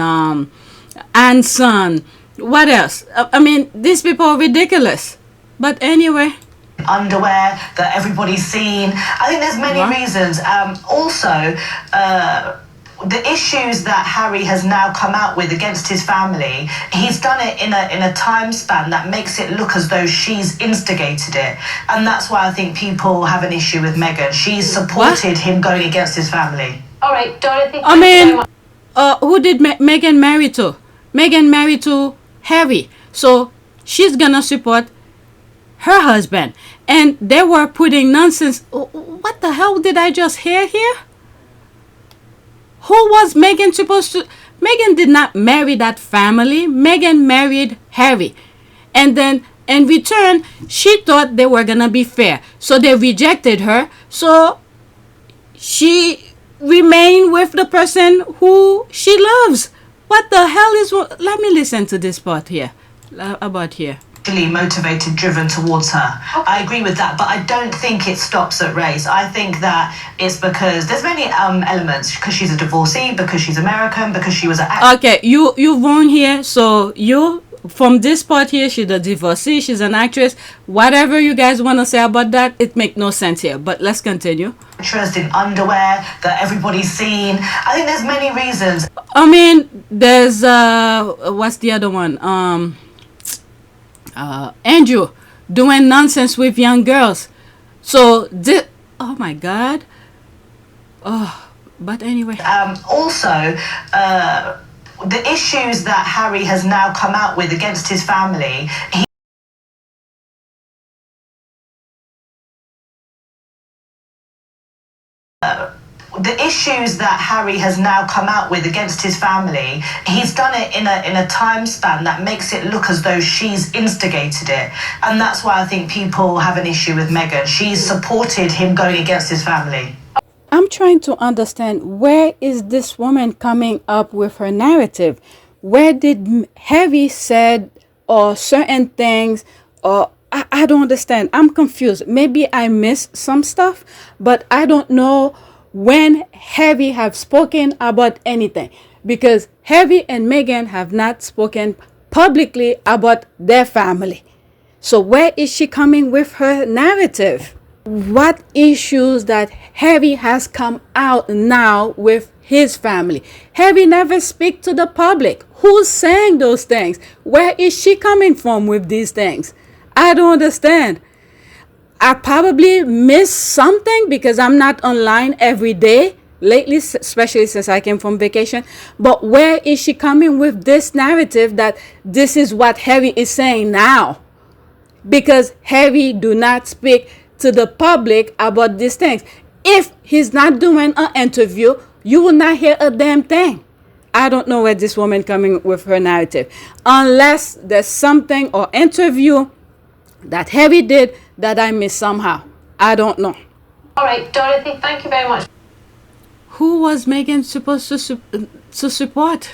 [SPEAKER 2] and son. What else? I mean, these people are ridiculous. But anyway.
[SPEAKER 12] Underwear that everybody's seen. I think there's many reasons. Also, the issues that Harry has now come out with against his family, he's done it in a time span that makes it look as though she's instigated it, and that's why I think people have an issue with Meghan. She's supported him going against his family.
[SPEAKER 3] All right, Dorothy.
[SPEAKER 2] I mean, who did Meghan marry to? Meghan married to Harry, so she's gonna support her husband, and they were putting nonsense. What the hell did I just hear here? Who was Meghan supposed to? Meghan did not marry that family. Meghan married Harry. And then in return, she thought they were going to be fair. So they rejected her. So she remained with the person who she loves. What the hell is... Let me listen to this part here. About here.
[SPEAKER 12] Motivated, driven towards her. I agree with that, but I don't think it stops at race. I think that it's because there's many elements, because she's a divorcee, because she's American, because she was an actress.
[SPEAKER 2] Okay, you've won here. So you, from this part here, she's a divorcee, she's an actress. Whatever you guys want to say about that, it makes no sense here. But let's continue.
[SPEAKER 12] Actress in underwear that everybody's seen. I think there's many reasons.
[SPEAKER 2] I mean, there's what's the other one? Andrew doing nonsense with young girls. So oh my God. Oh, but anyway.
[SPEAKER 12] Also, the issues that Harry has now come out with against his family. The issues that Harry has now come out with against his family, he's done it in a time span that makes it look as though she's instigated it, and that's why I think people have an issue with Meghan. She's supported him going against his family.
[SPEAKER 2] I'm trying to understand, where is this woman coming up with her narrative? Where did Harry said or certain things, or I don't understand. I'm confused. Maybe I missed some stuff, but I don't know when Harry have spoken about anything, because Harry and Meghan have not spoken publicly about their family. So where is she coming with her narrative? What issues that Harry has come out now with his family? Harry never speak to the public. Who's saying those things? Where is she coming from with these things? I don't understand. I probably missed something because I'm not online every day lately, especially since I came from vacation. But where is she coming with this narrative that this is what Harry is saying now? Because Harry do not speak to the public about these things. If he's not doing an interview, you will not hear a damn thing. I don't know where this woman coming with her narrative, unless there's something or interview that Harry did that I missed somehow. I don't know.
[SPEAKER 3] All right, Dorothy, thank you very much.
[SPEAKER 2] Who was Meghan supposed to support?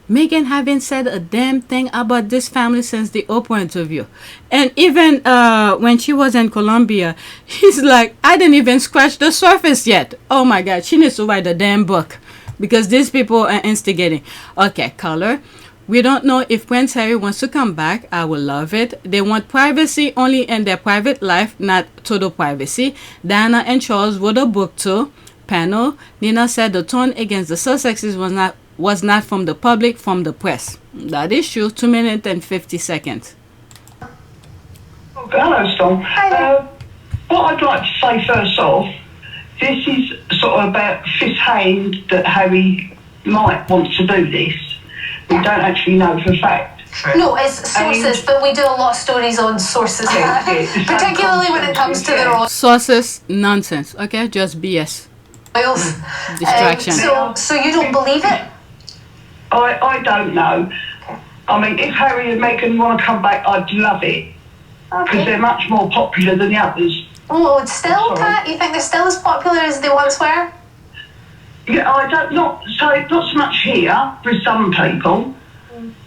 [SPEAKER 2] Meghan haven't said a damn thing about this family since the Oprah interview. And even when she was in Colombia, he's like, I didn't even scratch the surface yet. Oh my God, she needs to write a damn book, because these people are instigating. Okay, color. We don't know if Prince Harry wants to come back. I would love it. They want privacy only in their private life, not total privacy. Diana and Charles wrote a book too. Panel. Nina said the tone against the Sussexes was not from the public, from the press. That is true. 2 minutes and 50 seconds.
[SPEAKER 9] Hello, Storm. What I'd like to say first off, this is sort of about fifth-hand that Harry might want to do this. We don't actually know for a fact.
[SPEAKER 3] No, it's sources, but we do a lot of stories on sources, particularly when it comes to the royal
[SPEAKER 2] Sources, nonsense. Okay, just BS.
[SPEAKER 3] royals.
[SPEAKER 2] Distraction.
[SPEAKER 3] So you don't believe it?
[SPEAKER 9] I don't know. I mean, if Harry and Meghan want to come back, I'd love it. Because they're much more popular than the others.
[SPEAKER 3] Oh, it's still, Pat? You think they're still as popular as they once were?
[SPEAKER 9] Yeah, I don't, not so much here with some people,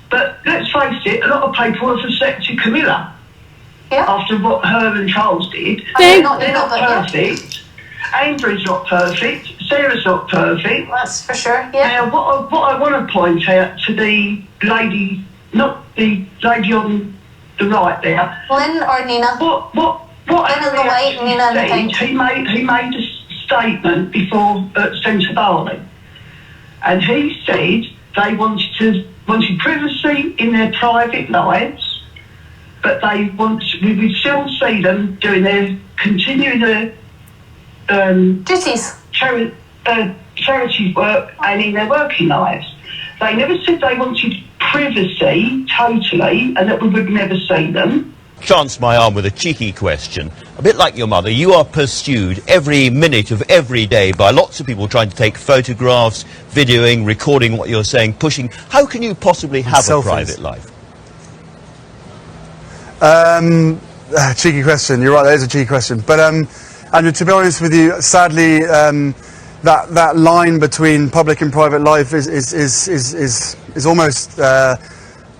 [SPEAKER 9] but let's face it, a lot of people have accepted Camilla after what her and Charles did. They're not perfect. Andrew's not perfect. Sarah's not perfect.
[SPEAKER 3] That's for sure. Yeah.
[SPEAKER 9] Now, what I want to point out to the lady, not the lady on the right there.
[SPEAKER 3] Lynn or Nina?
[SPEAKER 9] What
[SPEAKER 3] Lynn in the white, Nina in the pink.
[SPEAKER 9] He made a statement before Centre Barley, and he said they wanted privacy in their private lives, but we would still see them continuing their
[SPEAKER 3] duties,
[SPEAKER 9] charity work, and in their working lives. They never said they wanted privacy totally, and that we would never see them.
[SPEAKER 14] Chance my arm with a cheeky question. A bit like your mother, you are pursued every minute of every day by lots of people trying to take photographs, videoing, recording what you're saying, pushing. How can you possibly have a private life?
[SPEAKER 5] Cheeky question. You're right, that is a cheeky question. But Andrew, to be honest with you, sadly, that line between public and private life is almost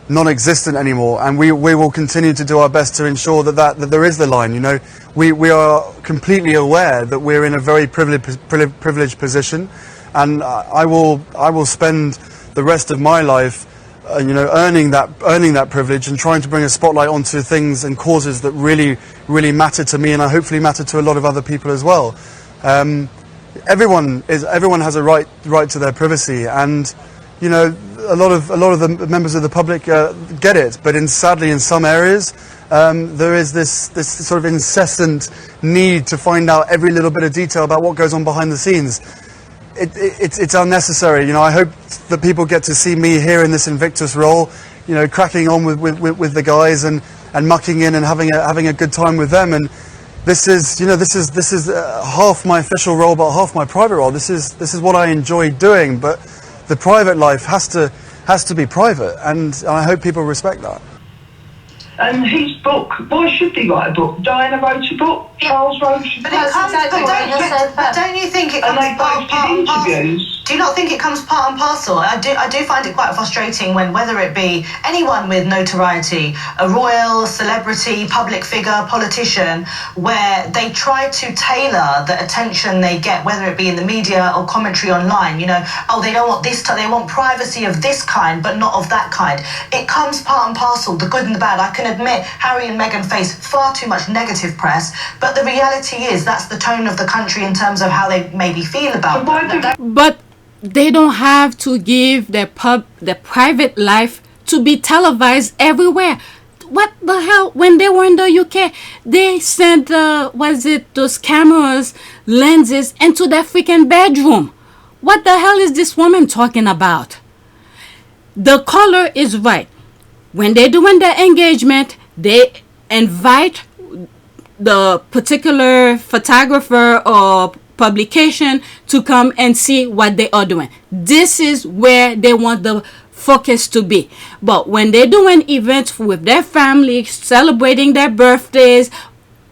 [SPEAKER 5] non-existent anymation, and we will continue to do our best to ensure that there is the line. You know, we are completely aware that we're in a very privileged position, and I will spend the rest of my life, earning that privilege and trying to bring a spotlight onto things and causes that really matter to me, and I hopefully matter to a lot of other people as well. Everyone has a right to their privacy, and a lot of the members of the public get it, but sadly in some areas there is this sort of incessant need to find out every little bit of detail about what goes on behind the scenes. It's unnecessary. I hope that people get to see me here in this Invictus role, cracking on with the guys and mucking in and having a good time with them. And this is half my official role, but half my private role. This is what I enjoy doing, but the private life has to be private, and I hope people respect that.
[SPEAKER 9] And his book, why should he write a book? Diana wrote a book, Charles wrote a book.
[SPEAKER 12] But don't you think it comes part and parcel? Do you not think it comes part and parcel? I do find it quite frustrating when, whether it be anyone with notoriety, a royal, celebrity, public figure, politician, where they try to tailor the attention they get, whether it be in the media or commentary online. They don't want this, they want privacy of this kind, but not of that kind. It comes part and parcel, the good and the bad. I can admit Harry and Meghan face far too much negative press, but the reality is that's the tone of the country in terms of how they maybe feel about that.
[SPEAKER 2] But they don't have to give their private life to be televised everywhere. What the hell? When they were in the UK, they sent those cameras, lenses into their freaking bedroom. What the hell is this woman talking about? The color is right. When they're doing their engagement, they invite the particular photographer or publication to come and see what they are doing. This is where they want the focus to be. But when they're doing events with their family, celebrating their birthdays,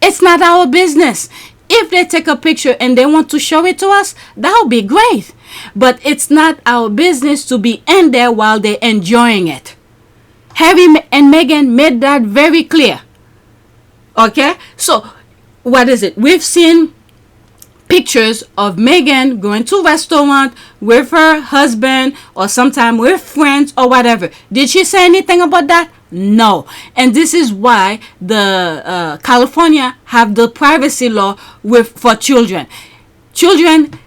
[SPEAKER 2] it's not our business. If they take a picture and they want to show it to us, that would be great. But it's not our business to be in there while they're enjoying it. Harry and Meghan made that very clear. Okay? So, what is it? We've seen pictures of Meghan going to restaurant with her husband or sometime with friends or whatever. Did she say anything about that? No. And this is why the California have the privacy law for children. Children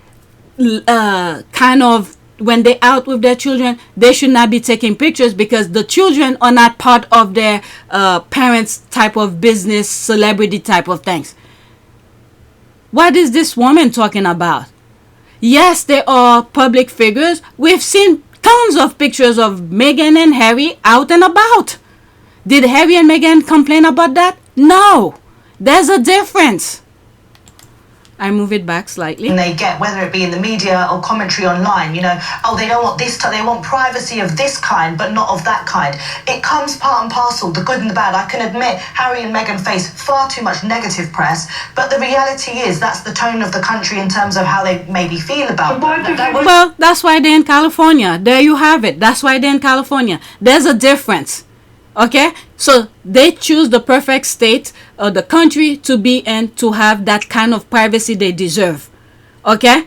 [SPEAKER 2] kind of, when they out with their children, they should not be taking pictures because the children are not part of their parents' type of business, celebrity type of things. What is this woman talking about? Yes, they are public figures. We've seen tons of pictures of Meghan and Harry out and about. Did Harry and Meghan complain about that? No. There's a difference. I move it back slightly.
[SPEAKER 12] And they get, whether it be in the media or commentary online, you know, oh, they don't want this, they want privacy of this kind, but not of that kind. It comes part and parcel, the good and the bad. I can admit Harry and Meghan face far too much negative press, but the reality is that's the tone of the country in terms of how they maybe feel about it.
[SPEAKER 2] Well, that's why they're in California. There you have it. That's why they're in California. There's a difference. Okay, so they choose the perfect state or the country to be in to have that kind of privacy they deserve. Okay,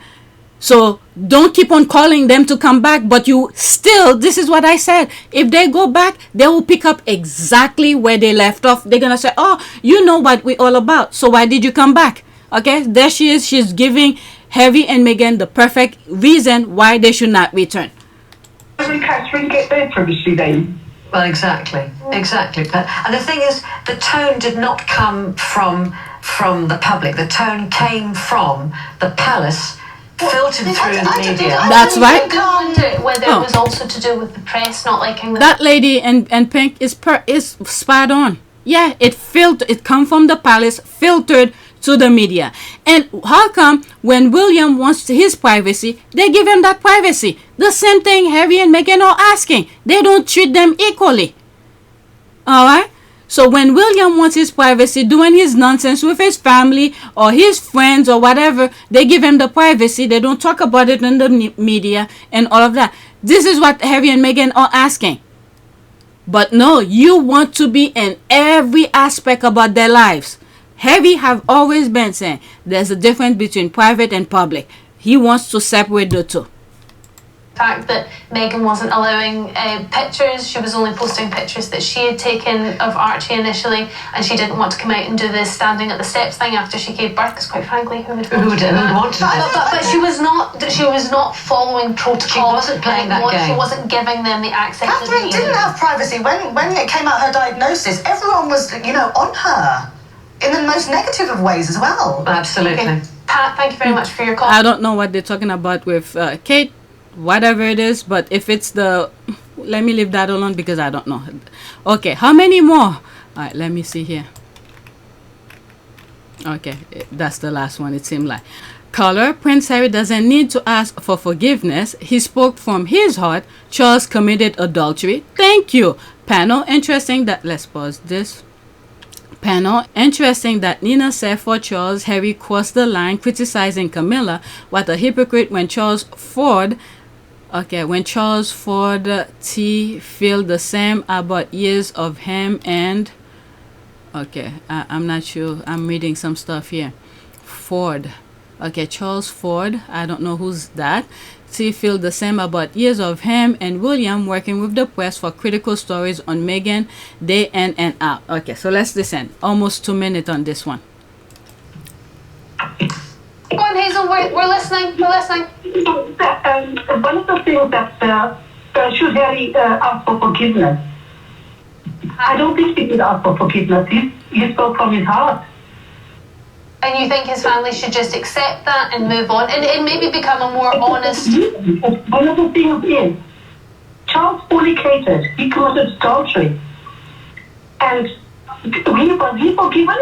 [SPEAKER 2] so don't keep on calling them to come back, but you still, this is what I said, if they go back, they will pick up exactly where they left off. They're gonna say, oh, you know what we're all about, so why did you come back? Okay, there she is. She's giving Harry and Meghan the perfect reason why they should not return.
[SPEAKER 9] How did Catherine get their privacy then?
[SPEAKER 6] Well, exactly. And the thing is, the tone did not come from the public. The tone came from the palace, filtered through the media.
[SPEAKER 2] That's right.
[SPEAKER 3] I wonder whether it was also to do with the press not liking the...
[SPEAKER 2] That lady in pink is spot on. Yeah, it come from the palace, filtered to the media. And how come when William wants his privacy, they give him that privacy? The same thing Harry and Meghan are asking. They don't treat them equally. Alright? So when William wants his privacy, doing his nonsense with his family or his friends or whatever, they give him the privacy. They don't talk about it in the media and all of that. This is what Harry and Meghan are asking. But no, you want to be in every aspect about their lives. Harry have always been saying there's a difference between private and public. He wants to separate the two.
[SPEAKER 3] The fact that Meghan wasn't allowing pictures, she was only posting pictures that she had taken of Archie initially, and she didn't want to come out and do the standing at the steps thing after she gave birth, because quite frankly, who would want to do that? But she was not following protocol.
[SPEAKER 6] She wasn't playing that game.
[SPEAKER 3] She wasn't giving them the access.
[SPEAKER 12] Catherine didn't have privacy. When it came out her diagnosis, everyone was, you know, on her. In the most negative of ways as well.
[SPEAKER 6] Absolutely.
[SPEAKER 3] Okay. Pat, thank you very much for your call.
[SPEAKER 2] I don't know what they're talking about with Kate, whatever it is, but if it's the... Let me leave that alone because I don't know. Okay, how many more? All right, let me see here. Okay, that's the last one, it seemed like. Caller, Prince Harry doesn't need to ask for forgiveness. He spoke from his heart. Charles committed adultery. Thank you. Panel, interesting that... Let's pause this. Panel, interesting that Nina said for Charles, Harry crossed the line criticizing Camilla. What a hypocrite when Charles Ford feel the same about years of him and... Okay, I'm not sure. I'm reading some stuff here. Ford. Okay, Charles Ford. I don't know who's that. T feel the same about years of him and William working with the press for critical stories on Meghan day in and out. Okay, so let's listen. Almost 2 minutes on this one.
[SPEAKER 3] Go on, Hazel. We're listening. We're listening.
[SPEAKER 9] One of the things that should Harry ask for forgiveness. I don't think he did ask for forgiveness. He spoke from his heart.
[SPEAKER 3] And you think his family should just accept that and move on and maybe become a more honest...
[SPEAKER 9] One of the things is, Charles fornicated. He committed adultery. And was he forgiven?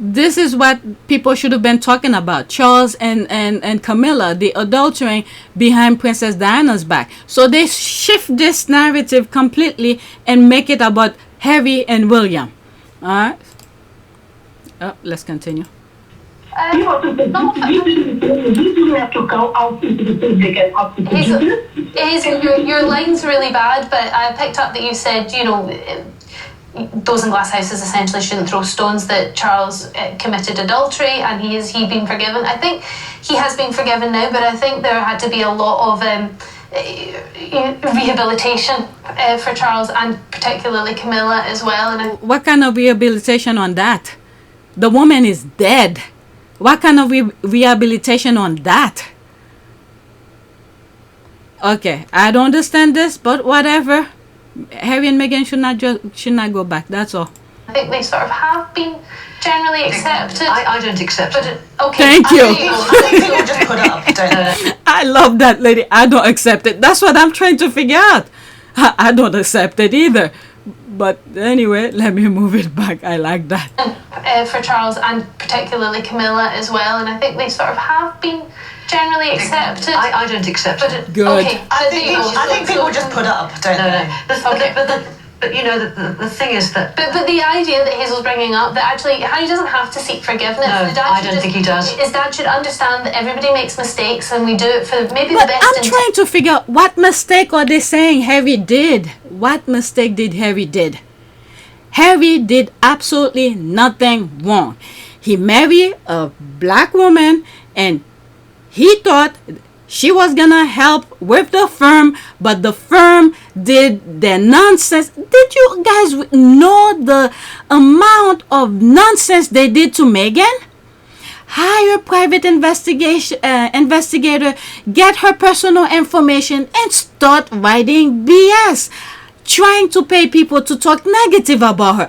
[SPEAKER 2] This is what people should have been talking about. Charles and Camilla, the adultering behind Princess Diana's back. So they shift this narrative completely and make it about Harry and William. All right. Oh, let's continue.
[SPEAKER 9] He didn't have to go out into the public and out into the
[SPEAKER 3] Hazel, your line's really bad, but I picked up that you said, you know, those in glass houses essentially shouldn't throw stones, that Charles committed adultery and he been forgiven. I think he has been forgiven now, but I think there had to be a lot of rehabilitation for Charles and particularly Camilla as well. And
[SPEAKER 2] what kind of rehabilitation on that? The woman is dead. What kind of rehabilitation on that? Okay, I don't understand this, but whatever. Harry and Meghan should not go back. That's all.
[SPEAKER 3] I think they sort of have been generally accepted.
[SPEAKER 6] I don't accept it.
[SPEAKER 3] Okay.
[SPEAKER 2] Thank you.
[SPEAKER 12] I think people just put up, don't they?
[SPEAKER 2] I love that, lady. I don't accept it. That's what I'm trying to figure out. I don't accept it either. But anyway, let me move it back. I like that.
[SPEAKER 3] For Charles and particularly Camilla as well, and I think they sort of have been generally accepted.
[SPEAKER 6] I don't accept it.
[SPEAKER 2] Good.
[SPEAKER 3] Okay.
[SPEAKER 12] I think people just put up, don't they?
[SPEAKER 6] But you know, the thing is that...
[SPEAKER 3] But the idea that Hazel's bringing up, that actually Harry doesn't have to seek forgiveness.
[SPEAKER 6] No, I don't think he does.
[SPEAKER 3] His dad should understand that everybody makes mistakes and we do it for maybe
[SPEAKER 2] But
[SPEAKER 3] the best.
[SPEAKER 2] I'm trying to figure out what mistake are they saying Harry did? What mistake did Harry did? Harry did absolutely nothing wrong. He married a black woman and he thought she was gonna help with the firm, but the firm did their nonsense. Did you guys know the amount of nonsense they did to Meghan? Hire a private investigator, get her personal information, and start writing BS, trying to pay people to talk negative about her.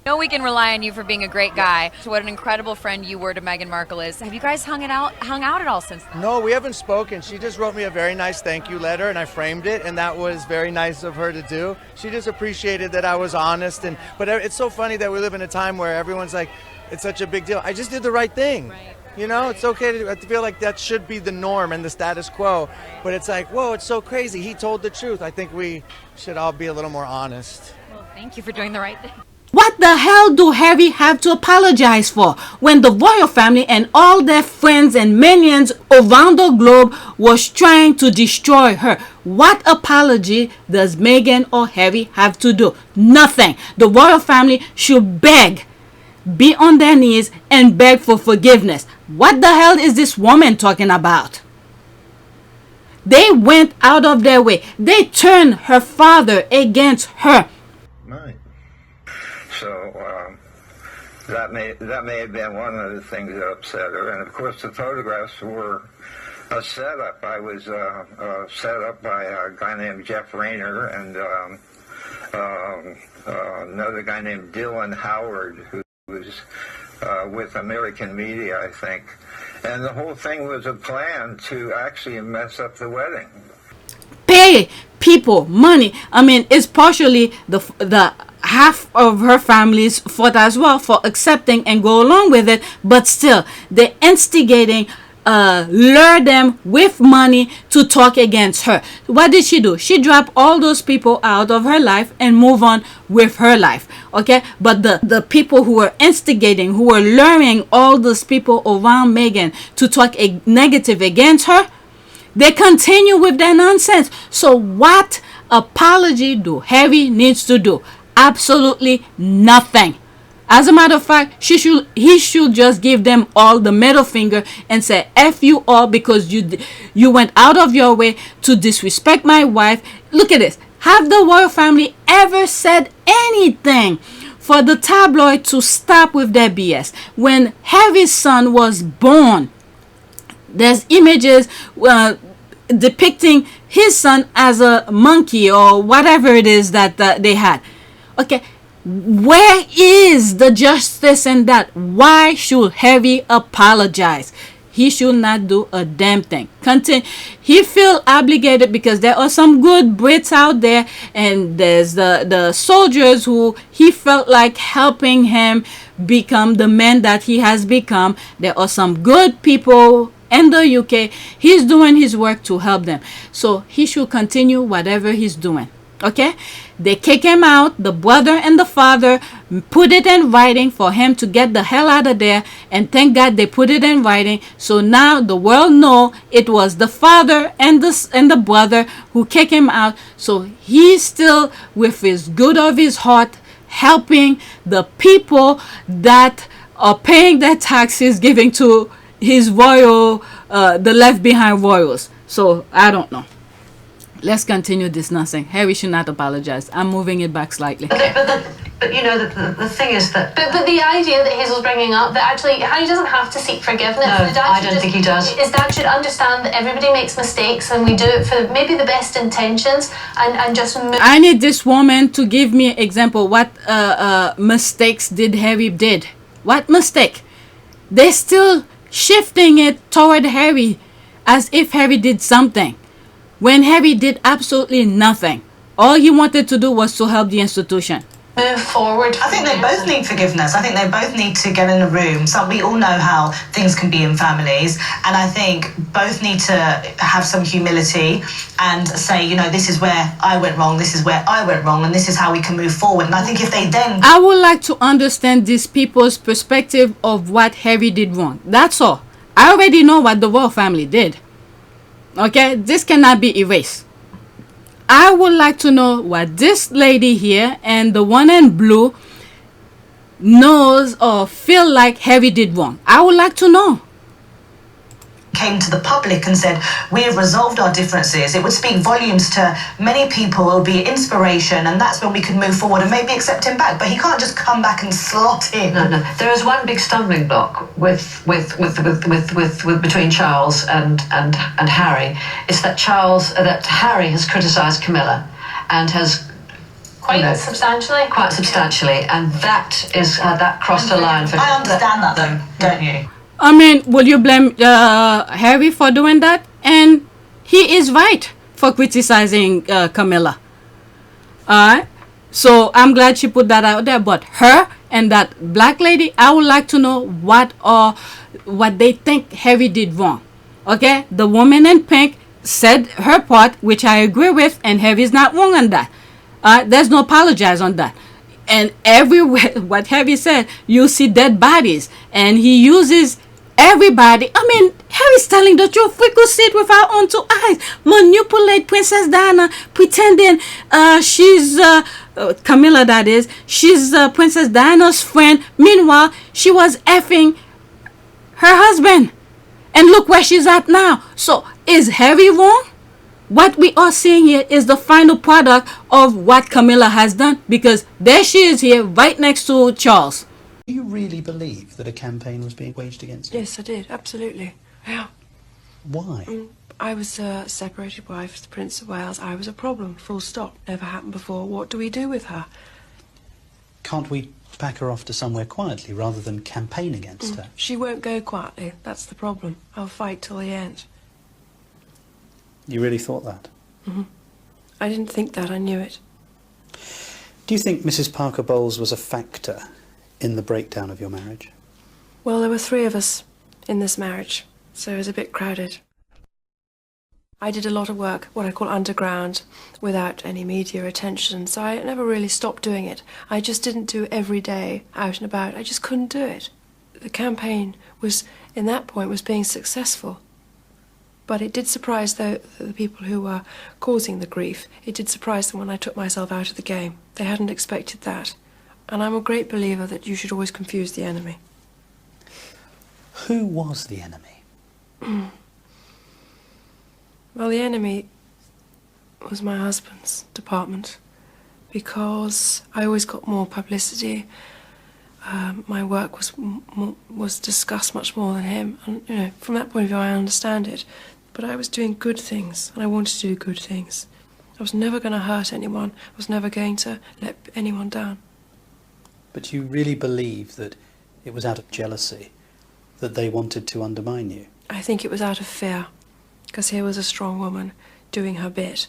[SPEAKER 15] know we can rely on you for being a great guy. So what an incredible friend you were to Meghan Markle is. Have you guys hung out at all since then?
[SPEAKER 16] No, we haven't spoken. She just wrote me a very nice thank you letter and I framed it, and that was very nice of her to do. She just appreciated that I was honest, but it's so funny that we live in a time where everyone's like, it's such a big deal. I just did the right thing. Right. You know, it's okay to feel like that should be the norm and the status quo, but it's like, whoa, it's so crazy. He told the truth. I think we should all be a little more honest.
[SPEAKER 15] Well, thank you for doing the right thing.
[SPEAKER 2] What the hell do Harry have to apologize for when the royal family and all their friends and minions around the globe was trying to destroy her? What apology does Meghan or Harry have to do? Nothing. The royal family should beg, be on their knees and beg for forgiveness. What the hell is this woman talking about? They went out of their way. They turned her father against her.
[SPEAKER 17] Right. So that may have been one of the things that upset her. And of course, the photographs were a setup. I was set up by a guy named Jeff Rayner and another guy named Dylan Howard, who was with American media, I think. And the whole thing was a plan to actually mess up the wedding.
[SPEAKER 2] Pay people money. I mean, it's partially the half of her family's fault as well for accepting and go along with it, but still they're instigating, lure them with money to talk against her. What did she do? She dropped all those people out of her life and move on with her life. Okay, but the people who were instigating, who were luring all those people around Meghan to talk negative against her, they continue with their nonsense. So what apology do Harry needs to do? Absolutely nothing. As a matter of fact, he should just give them all the middle finger and say F you all, because you went out of your way to disrespect my wife. Look at this. Have the royal family ever said anything for the tabloid to stop with their BS? When Harry's son was born, there's images depicting his son as a monkey or whatever it is that they had. Okay, where is the justice in that? Why should Harry apologize? He should not do a damn thing. Continue. He feel obligated because there are some good Brits out there, and there's the soldiers who he felt like helping him become the man that he has become. There are some good people in the UK. He's doing his work to help them, so he should continue whatever he's doing. Okay, they kick him out. The brother and the father put it in writing for him to get the hell out of there, and thank God they put it in writing. So now the world know it was the father and the brother who kicked him out. So he's still, with his good of his heart, helping the people that are paying their taxes, giving to his royal, the left behind royals. So I don't know. Let's continue this nonsense. Harry should not apologize. I'm moving it back slightly.
[SPEAKER 6] But you know, the thing is that...
[SPEAKER 3] But the idea that Hazel's bringing up, that actually Harry doesn't have to seek forgiveness.
[SPEAKER 6] No,
[SPEAKER 3] His dad
[SPEAKER 6] I
[SPEAKER 3] should
[SPEAKER 6] don't think he does.
[SPEAKER 3] His dad should understand that everybody makes mistakes and we do it for maybe the best intentions and just...
[SPEAKER 2] I need this woman to give me an example. What mistakes did Harry did? What mistake? They're still shifting it toward Harry as if Harry did something, when Harry did absolutely nothing. All he wanted to do was to help the institution.
[SPEAKER 3] Move forward.
[SPEAKER 12] I think they both need forgiveness. I think they both need to get in a room. So we all know how things can be in families, and I think both need to have some humility and say, you know, this is where I went wrong, this is where I went wrong, and this is how we can move forward. And I think if they then...
[SPEAKER 2] I would like to understand these people's perspective of what Harry did wrong. That's all. I already know what the royal family did. Okay, this cannot be erased. I would like to know what this lady here and the one in blue knows or feel like Harry did wrong. I would like to know.
[SPEAKER 12] Came to the public and said, we have resolved our differences, it would speak volumes to many people, it would be inspiration, and that's when we could move forward and maybe accept him back. But he can't just come back and slot in.
[SPEAKER 6] No. There is one big stumbling block with between Charles and Harry. It's that Harry has criticised Camilla and has
[SPEAKER 3] quite substantially,
[SPEAKER 6] and that is that crossed a line for...
[SPEAKER 12] I understand that though, don't you?
[SPEAKER 2] I mean, will you blame Harry for doing that? And he is right for criticizing Camilla. Alright? So I'm glad she put that out there. But her and that black lady, I would like to know what they think Harry did wrong. Okay? The woman in pink said her part, which I agree with, and Harry's not wrong on that. There's no apologize on that. And everywhere, what Harry said, you see dead bodies. And he uses everybody. I mean, Harry's telling the truth. We could see it with our own two eyes. Manipulate Princess Diana, pretending she's Camilla, that is. She's Princess Diana's friend. Meanwhile, she was effing her husband. And look where she's at now. So, is Harry wrong? What we are seeing here is the final product of what Camilla has done, because there she is here right next to Charles.
[SPEAKER 18] Do you really believe that a campaign was being waged against you?
[SPEAKER 7] Yes, I did, absolutely. Yeah.
[SPEAKER 18] Why?
[SPEAKER 7] I was a separated wife of the Prince of Wales. I was a problem, full stop. Never happened before. What do we do with her?
[SPEAKER 18] Can't we pack her off to somewhere quietly rather than campaign against her?
[SPEAKER 7] She won't go quietly. That's the problem. I'll fight till the end.
[SPEAKER 18] You really thought that?
[SPEAKER 7] I didn't think that, I knew it.
[SPEAKER 18] Do you think Mrs. Parker Bowles was a factor in the breakdown of your marriage?
[SPEAKER 7] Well, there were 3 of us in this marriage, so it was a bit crowded. I did a lot of work, what I call underground, without any media attention, so I never really stopped doing it. I just didn't do every day out and about. I just couldn't do it. The campaign was, in that point, was being successful. But it did surprise the people who were causing the grief. It did surprise them when I took myself out of the game. They hadn't expected that. And I'm a great believer that you should always confuse the enemy.
[SPEAKER 18] Who was the enemy?
[SPEAKER 7] Well, the enemy was my husband's department, because I always got more publicity. My work was discussed much more than him, and you know, from that point of view, I understand it. But I was doing good things, and I wanted to do good things. I was never going to hurt anyone. I was never going to let anyone down.
[SPEAKER 18] But you really believe that it was out of jealousy that they wanted to undermine you?
[SPEAKER 7] I think it was out of fear, because here was a strong woman doing her bit,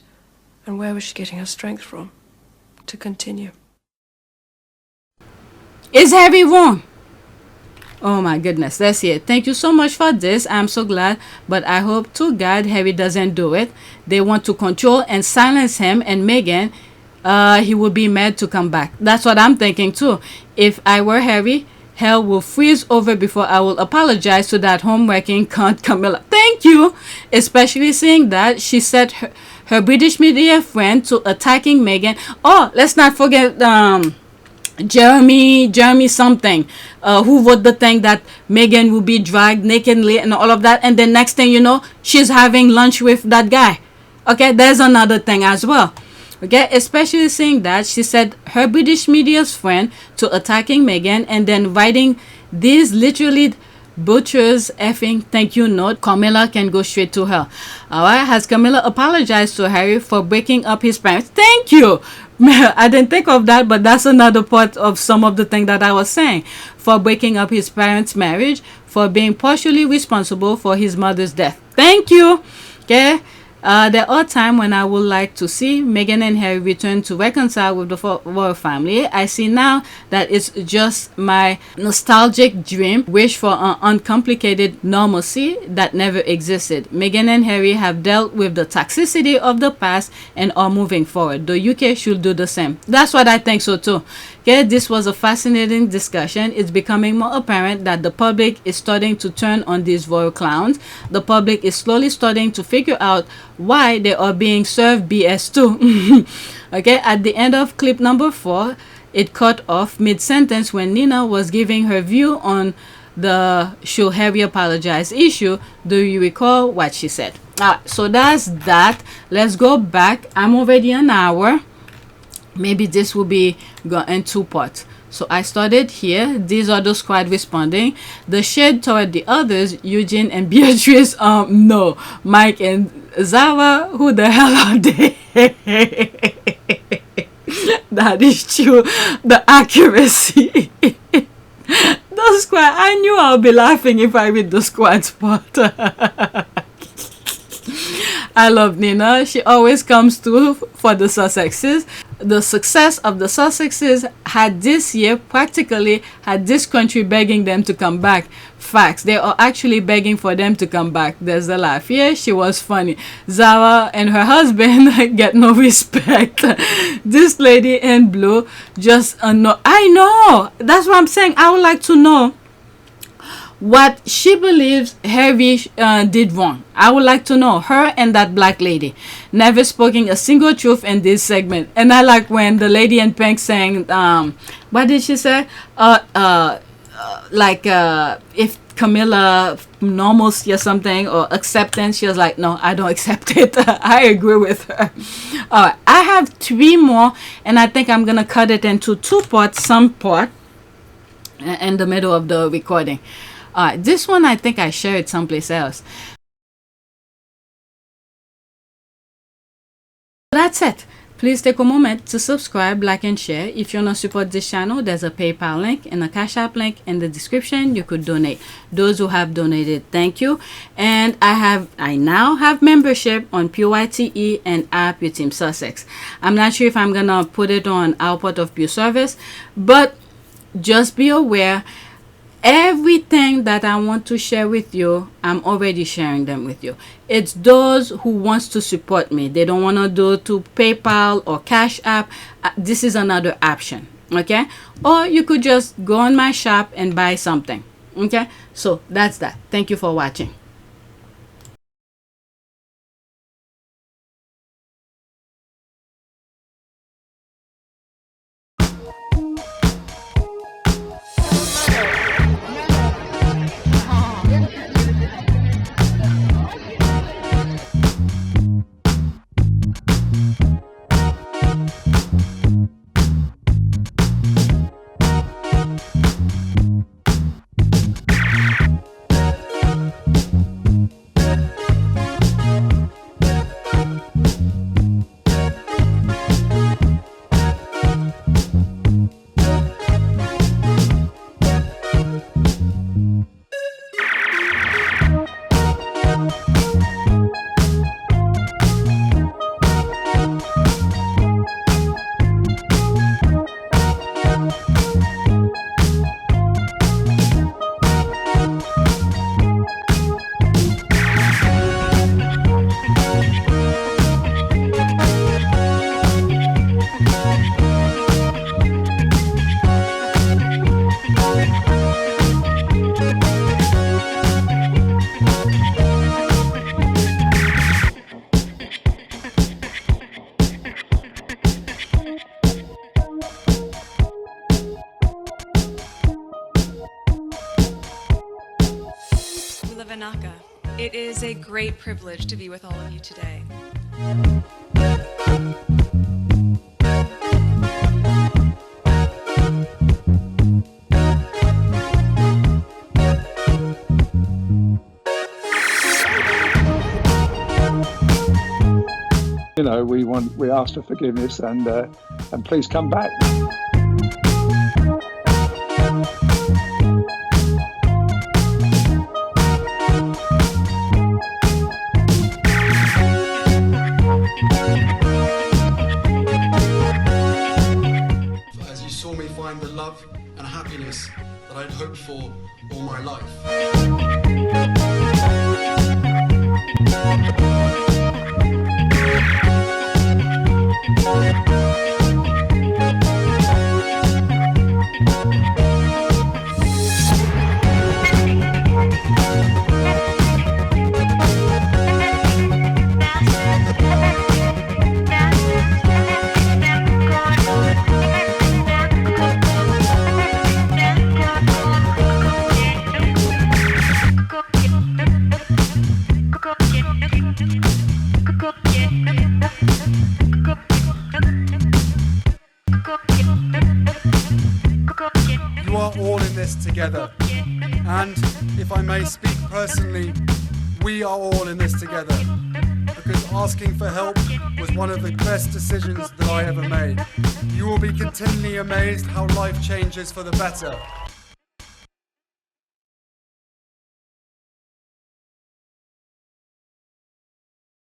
[SPEAKER 7] and where was she getting her strength from to continue?
[SPEAKER 2] Is Harry wrong? Oh my goodness, that's it. Thank you so much for this. I'm so glad, but I hope to God Harry doesn't do it. They want to control and silence him, and Meghan, he would be mad to come back. That's what I'm thinking too. If I were Harry, hell will freeze over before I will apologize to that home-wrecking cunt Camilla. Thank you, especially seeing that she set her British media friend to attacking Meghan. Oh, let's not forget Jeremy something, who wrote the thing that Meghan will be dragged nakedly and all of that, and then next thing you know, she's having lunch with that guy. Okay, there's another thing as well. Okay, especially saying that she said her British media's friend to attacking Meghan and then writing these literally butchers effing thank you note. Camilla can go straight to hell. Alright, has Camilla apologized to Harry for breaking up his parents? Thank you. I didn't think of that, but that's another part of some of the thing that I was saying. For breaking up his parents' marriage, for being partially responsible for his mother's death. Thank you. Okay. There are times when I would like to see Meghan and Harry return to reconcile with the royal family. I see now that it's just my nostalgic dream, wish for an uncomplicated normalcy that never existed. Meghan and Harry have dealt with the toxicity of the past and are moving forward. The UK should do the same. That's what I think so too. Okay, this was a fascinating discussion. It's becoming more apparent that the public is starting to turn on these royal clowns. The public is slowly starting to figure out why they are being served BS too. Okay, at the end of clip number 4, it cut off mid-sentence when Nina was giving her view on the should Harry apologize issue. Do you recall what she said? Alright, so that's that. Let's go back. I'm already an hour. Maybe this will be in 2 parts. So I started here. These are the squad responding. The shade toward the others, Eugene and Beatrice, no. Mike and Zara, who the hell are they? That is true. The accuracy. The squad, I knew I'll be laughing if I read the squad spot. I love Nina. She always comes through for the Sussexes. The success of the Sussexes had this year practically had this country begging them to come back. Facts. They are actually begging for them to come back. There's the laugh. Yeah, she was funny. Zara and her husband get no respect. This lady in blue just no. I know. That's what I'm saying. I would like to know what she believes Harry did wrong. I would like to know. Her and that black lady never spoken a single truth in this segment. And I like when the lady in pink saying, what did she say? If Camilla normalcy or something or acceptance, she was like, no, I don't accept it. I agree with her. Alright, I have 3 more, and I think I'm gonna cut it into 2 parts, some part in the middle of the recording. This one I think I shared someplace else. That's it. Please take a moment to subscribe, like, and share. If you want to support this channel, there's a PayPal link and a Cash App link in the description. You could donate. Those who have donated, thank you. And I now have membership on PYTE and App Your Team Sussex. I'm not sure if I'm gonna put it on our part of Pure Service, but just be aware. Everything that I want to share with you, I'm already sharing them with you. It's those who wants to support me. They don't want to do to PayPal or Cash App. This is another option. Okay? Or you could just go on my shop and buy something. Okay? So that's that. Thank you for watching.
[SPEAKER 19] Alavanaka. It is a great privilege to be with all of you today.
[SPEAKER 20] You know, we ask for forgiveness and please come back.
[SPEAKER 21] As you saw me find the love and happiness that I'd hoped for all my life. You are all in this together, and if I may speak personally, we are all in this together, because asking for help was one of the best decisions that I ever made. You will be continually amazed how life changes for the better.